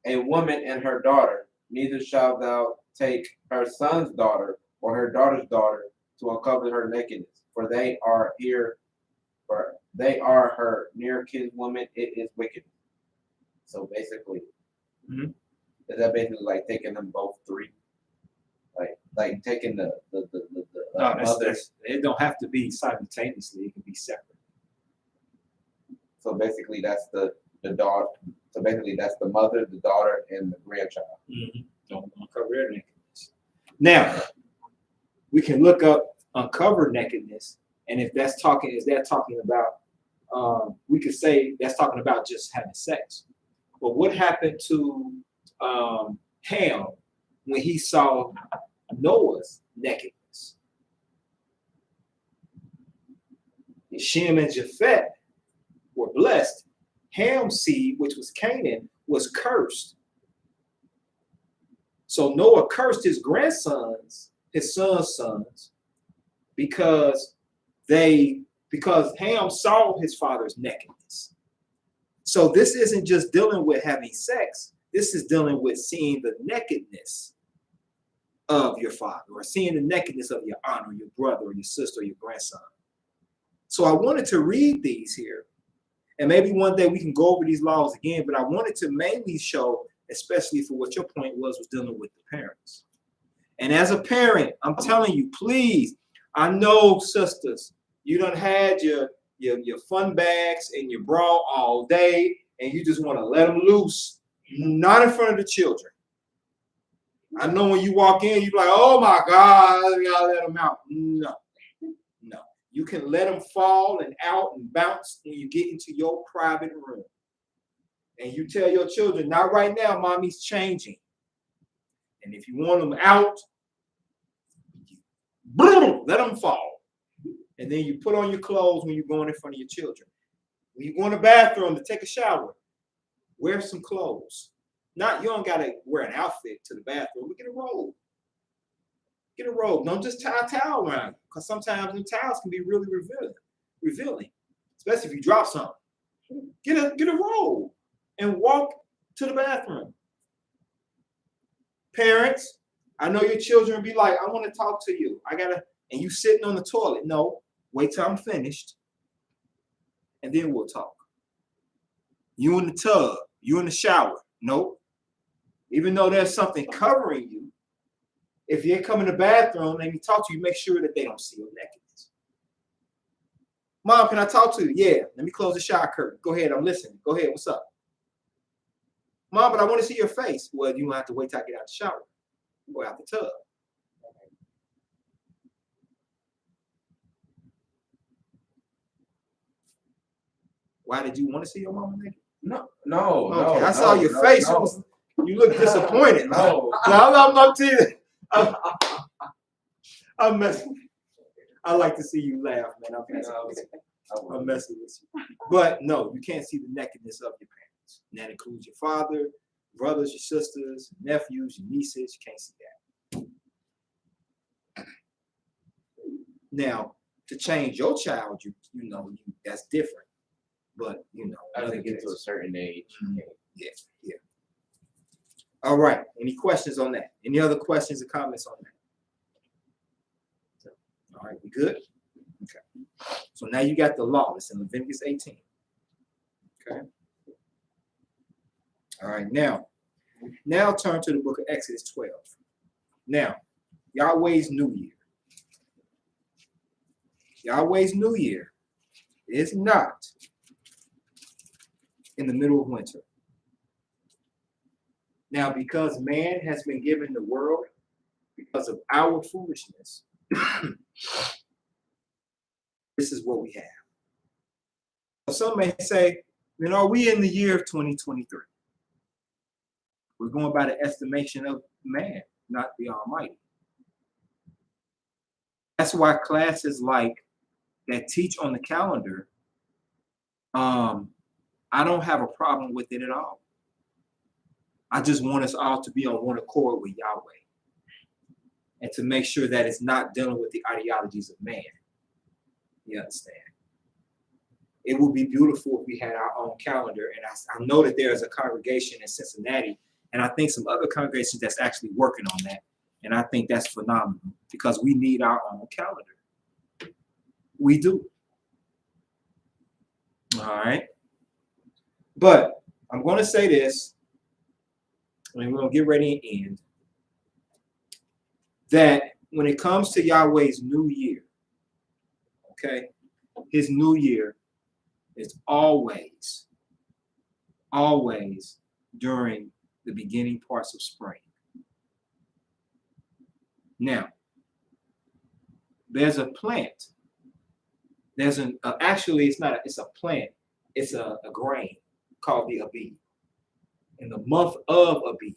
a woman and her daughter. Neither shalt thou take her son's daughter or her daughter's daughter to uncover her nakedness, for they are her near kinswoman. It is wicked. So basically, Mm-hmm. is that basically like taking them both three? Like taking the mothers. It don't have to be simultaneously. It can be separate. So basically, that's the daughter. So basically, that's the mother, the daughter, and the grandchild. Mm-hmm. Don't uncover their nakedness. Now, we can look up uncover nakedness, and if that talking about, we could say that's talking about just having sex. But what happened to Ham when he saw Noah's nakedness? Shem and Japheth were blessed. Ham's seed, which was Canaan, was cursed. So Noah cursed his grandsons, his son's sons, because Ham saw his father's nakedness. So this isn't just dealing with having sex. This is dealing with seeing the nakedness of your father, or seeing the nakedness of your aunt or your brother or your sister or your grandson. So I wanted to read these here, and maybe one day we can go over these laws again, but I wanted to mainly show, especially for what your point was dealing with the parents. And as a parent, I'm telling you, please, I know, sisters, you done had your fun bags and your bra all day, and you just want to let them loose, not in front of the children. I know when you walk in, you're like, oh my God, I gotta let them out. No. You can let them fall and out and bounce when you get into your private room. And you tell your children, not right now, mommy's changing. And if you want them out, boom, let them fall. And then you put on your clothes when you're going in front of your children. When you go in the bathroom to take a shower, wear some clothes. You don't gotta wear an outfit to the bathroom, but get a robe. Get a robe. Don't just tie a towel around it, because sometimes the towels can be really revealing, especially if you drop something. Get a robe and walk to the bathroom. Parents, I know your children be like, I want to talk to you. And you sitting on the toilet. No, wait till I'm finished, and then we'll talk. You in the tub, you in the shower. Nope. Even though there's something covering you, if you come in the bathroom and you talk to you, make sure that they don't see your nakedness. Mom, can I talk to you? Yeah, let me close the shower curtain. Go ahead, I'm listening. Go ahead, what's up? Mom, but I want to see your face. Well, you don't have to wait till I get out the shower. Go out the tub. Why did you want to see your mama naked? No. Okay, I saw your face. No. You look disappointed. No. I'm teasing. I'm messing. I like to see you laugh, man. I'm messing with you. But no, you can't see the nakedness of your parents. And that includes your father, brothers, your sisters, nephews, your nieces. You can't see that. Now, to change your child, that's different. But As they get to a certain age. Yeah. All right. Any questions on that? Any other questions or comments on that? All right, we good? Okay. So now you got the law. It's in Leviticus 18. Okay. All right, now turn to the book of Exodus 12. Now, Yahweh's New Year. Yahweh's New Year is not in the middle of winter. Now, because man has been given the world because of our foolishness, this is what we have. Some may say, we in the year of 2023. We're going by the estimation of man, not the Almighty. That's why classes like that teach on the calendar, I don't have a problem with it at all. I just want us all to be on one accord with Yahweh and to make sure that it's not dealing with the ideologies of man. You understand? It would be beautiful if we had our own calendar. And I know that there is a congregation in Cincinnati, and I think some other congregations that's actually working on that. And I think that's phenomenal because we need our own calendar. We do. All right. But I'm going to say this, and we're going to get ready and end, that when it comes to Yahweh's new year, okay, his new year is always during the beginning parts of spring. Now, there's a plant. There's actually, it's a plant. It's a grain called the Abib. In the month of Abib.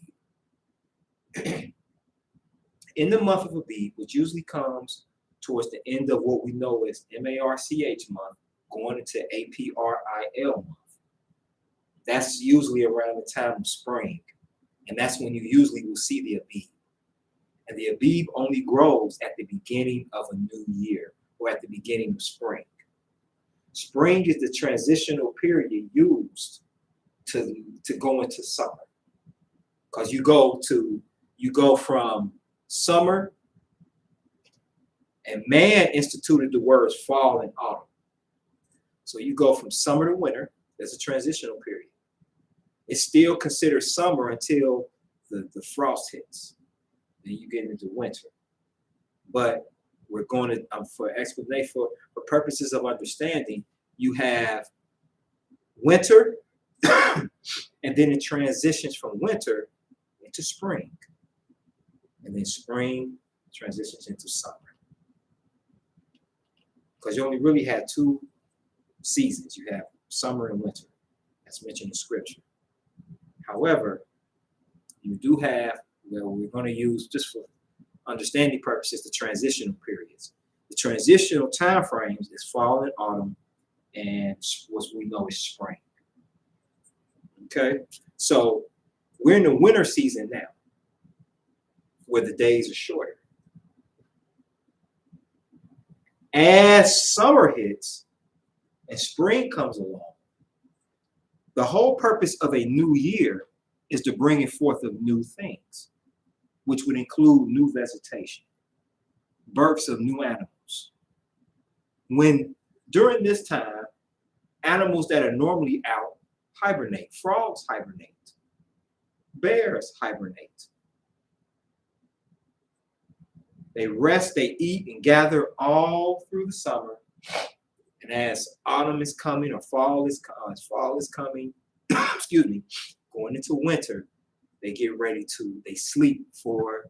In the month of Abib, which usually comes towards the end of what we know as March month, going into April month. That's usually around the time of spring. And that's when you usually will see the Abib. And the Abib only grows at the beginning of a new year or at the beginning of spring. Spring is the transitional period used to go into summer. Because you go from summer, and man instituted the words fall and autumn. So you go from summer to winter. There's a transitional period. It's still considered summer until the frost hits. Then you get into winter. But we're going to, for explanation, for purposes of understanding, you have winter, and then it transitions from winter into spring. And then spring transitions into summer. Because you only really have two seasons. You have summer and winter. That's mentioned in scripture. However, you do have, we're going to use, just for understanding purposes, the transitional periods. The transitional time frames is fall and autumn, and what we know is spring. Okay, so we're in the winter season now, where the days are shorter. As summer hits and spring comes along, the whole purpose of a new year is to bring forth of new things, which would include new vegetation, births of new animals. When during this time, animals that are normally out hibernate. Frogs hibernate. bears hibernate. They rest, they eat, and gather all through the summer. And as autumn is coming or fall is coming, excuse me, going into winter, they get ready they sleep for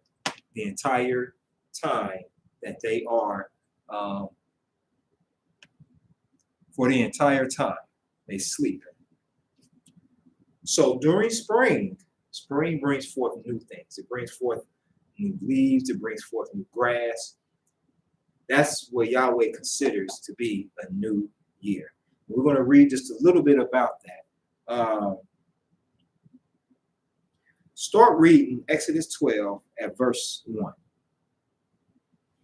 the entire time that they are, for the entire time they sleep. So during spring brings forth new things. It brings forth new leaves, it brings forth new grass. That's what Yahweh considers to be a new year. We're going to read just a little bit about that. Start reading Exodus 12 at verse 1.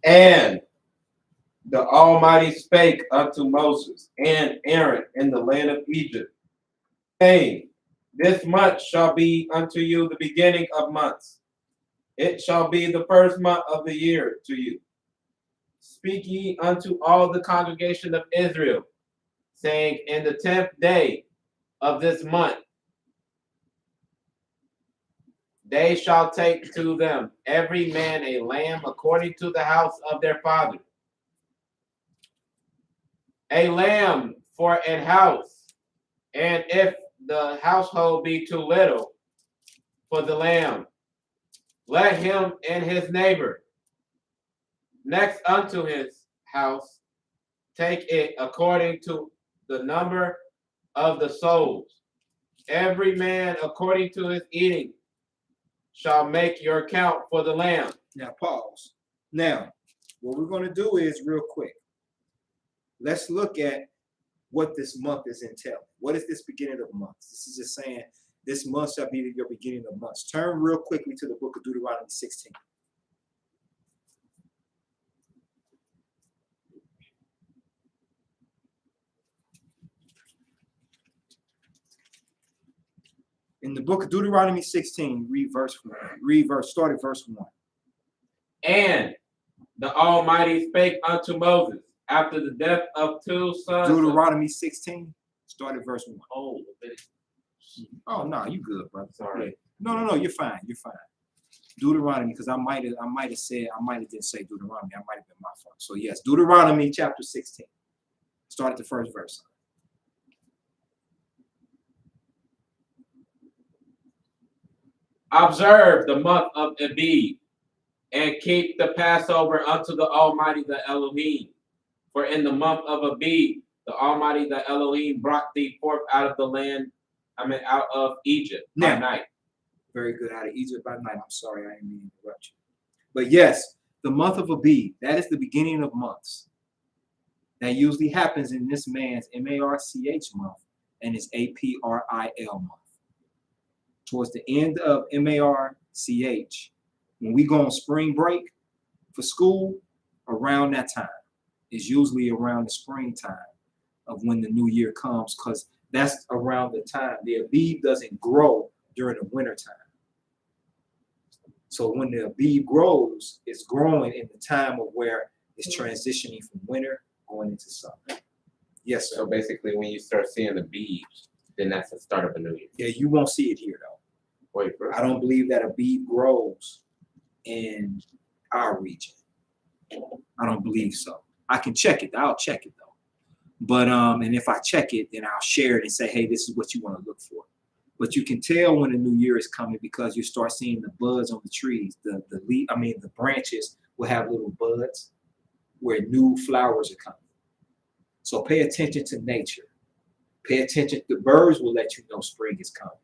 And the Almighty spake unto Moses and Aaron in the land of Egypt, saying, this month shall be unto you the beginning of months. It shall be the first month of the year to you. Speak ye unto all the congregation of Israel, saying, in the 10th day of this month, they shall take to them every man a lamb according to the house of their father. A lamb for an house, and if the household be too little for the lamb, let him and his neighbor next unto his house take it according to the number of the souls. Every man according to his eating shall make your count for the lamb. Now pause. Now, what we're going to do is real quick. Let's look at what this month is entailing. What is this beginning of months? This is just saying this month shall be your beginning of months. Turn real quickly to the book of Deuteronomy 16. In the book of Deuteronomy 16, start at verse 1. And the Almighty spake unto Moses after the death of two sons. Deuteronomy 16, start at verse 1. Oh, no, you good, brother. sorry. No, you're fine. You're fine. Deuteronomy, because I might have didn't say Deuteronomy. I might have been my fault. So yes, Deuteronomy chapter 16. Start at the first verse. Observe the month of Abib, and keep the Passover unto the Almighty the Elohim. For in the month of Abib, the Almighty the Elohim brought thee forth out of the land, out of Egypt by night. Very good, out of Egypt by night. I'm sorry, I didn't mean to interrupt you. But yes, the month of Abib, that is the beginning of months. That usually happens in this man's MARCH month and his APRIL month. Towards the end of MARCH, when we go on spring break for school, around that time is usually around the springtime of when the new year comes, because that's around the time the Abib doesn't grow during the winter time. So when the Abib grows, it's growing in the time of where it's transitioning from winter going into summer. Yes, sir. So basically, when you start seeing the beads, then that's the start of a new year. Yeah, you won't see it here though. Wait, bro. I don't believe that Abib grows in our region. I don't believe so. I can check it. I'll check it though. But and if I check it, then I'll share it and say, hey, this is what you want to look for. But you can tell when the new year is coming because you start seeing the buds on the trees. The branches will have little buds where new flowers are coming. So pay attention to nature. Pay attention. The birds will let you know spring is coming.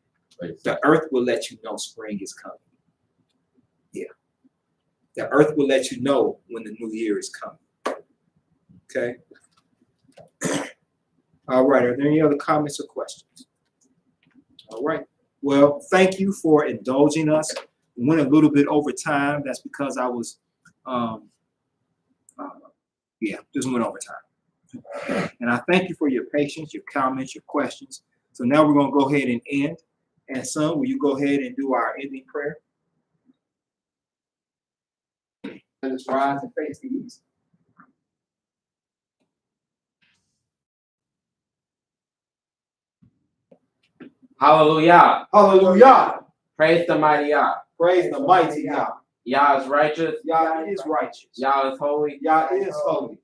The earth will let you know spring is coming. Yeah. The earth will let you know when the new year is coming. Okay. All right. Are there any other comments or questions? All right. Well, thank you for indulging us. We went a little bit over time. That's because I was, just went over time. And I thank you for your patience, your comments, your questions. So now we're going to go ahead and end. And son, will you go ahead and do our ending prayer? Let us rise and face the east. Hallelujah. Hallelujah. Praise the mighty YAH. Praise the mighty YAH. YAH is righteous. YAH is righteous. YAH is holy. YAH is holy.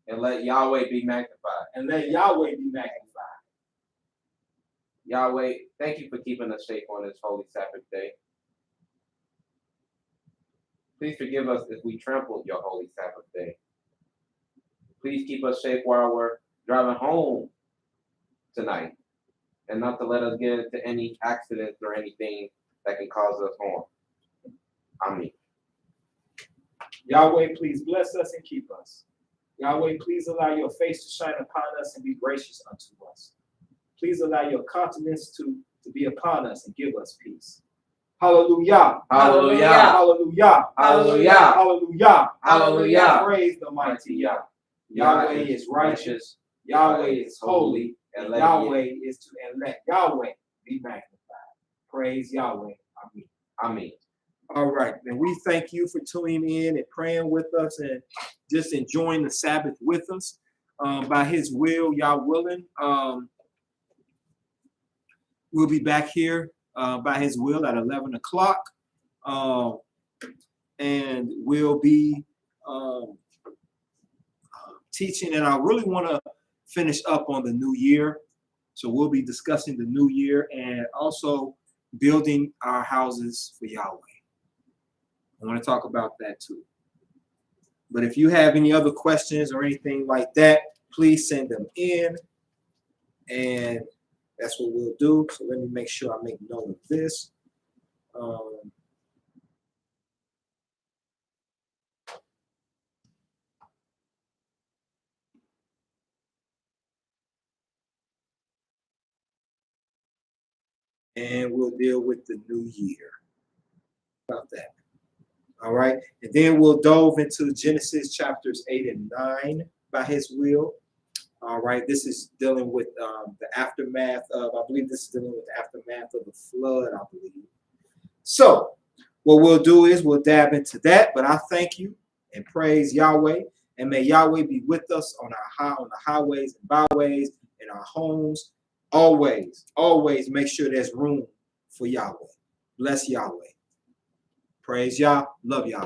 And let Yahweh be magnified. And let Yahweh be magnified. Yahweh, thank you for keeping us safe on this holy Sabbath day. Please forgive us if we trampled your holy Sabbath day. Please keep us safe while we're driving home tonight, and not to let us get into any accidents or anything that can cause us harm. Amen. Yahweh, please bless us and keep us. Yahweh, please allow your face to shine upon us and be gracious unto us. Please allow your countenance to be upon us and give us peace. Hallelujah. Hallelujah. Hallelujah. Hallelujah. Hallelujah. Hallelujah. Praise the mighty YAH. Yahweh is righteous. Yahweh is holy. And Yahweh is to, and let Yahweh be magnified. Praise Yahweh. Amen. Amen. All right. And we thank you for tuning in and praying with us and just enjoying the Sabbath with us. By his will, Yah willing, we'll be back here by his will at 11 o'clock. And we'll be teaching. And I really want to finish up on the new year. So we'll be discussing the new year and also building our houses for Yahweh. I want to talk about that too. But if you have any other questions or anything like that, please send them in. And that's what we'll do. So let me make sure I make note of this. And we'll deal with the new year. About that. All right. And then we'll delve into Genesis chapters 8 and 9 by his will. All right. This is dealing with the aftermath of, I believe this is dealing with the aftermath of the flood, I believe. So what we'll do is we'll dab into that. But I thank you and praise Yahweh. And may Yahweh be with us on the highways and byways, in our homes. Always make sure there's room for Yahweh. Bless Yahweh. Praise Yah. Love Yah.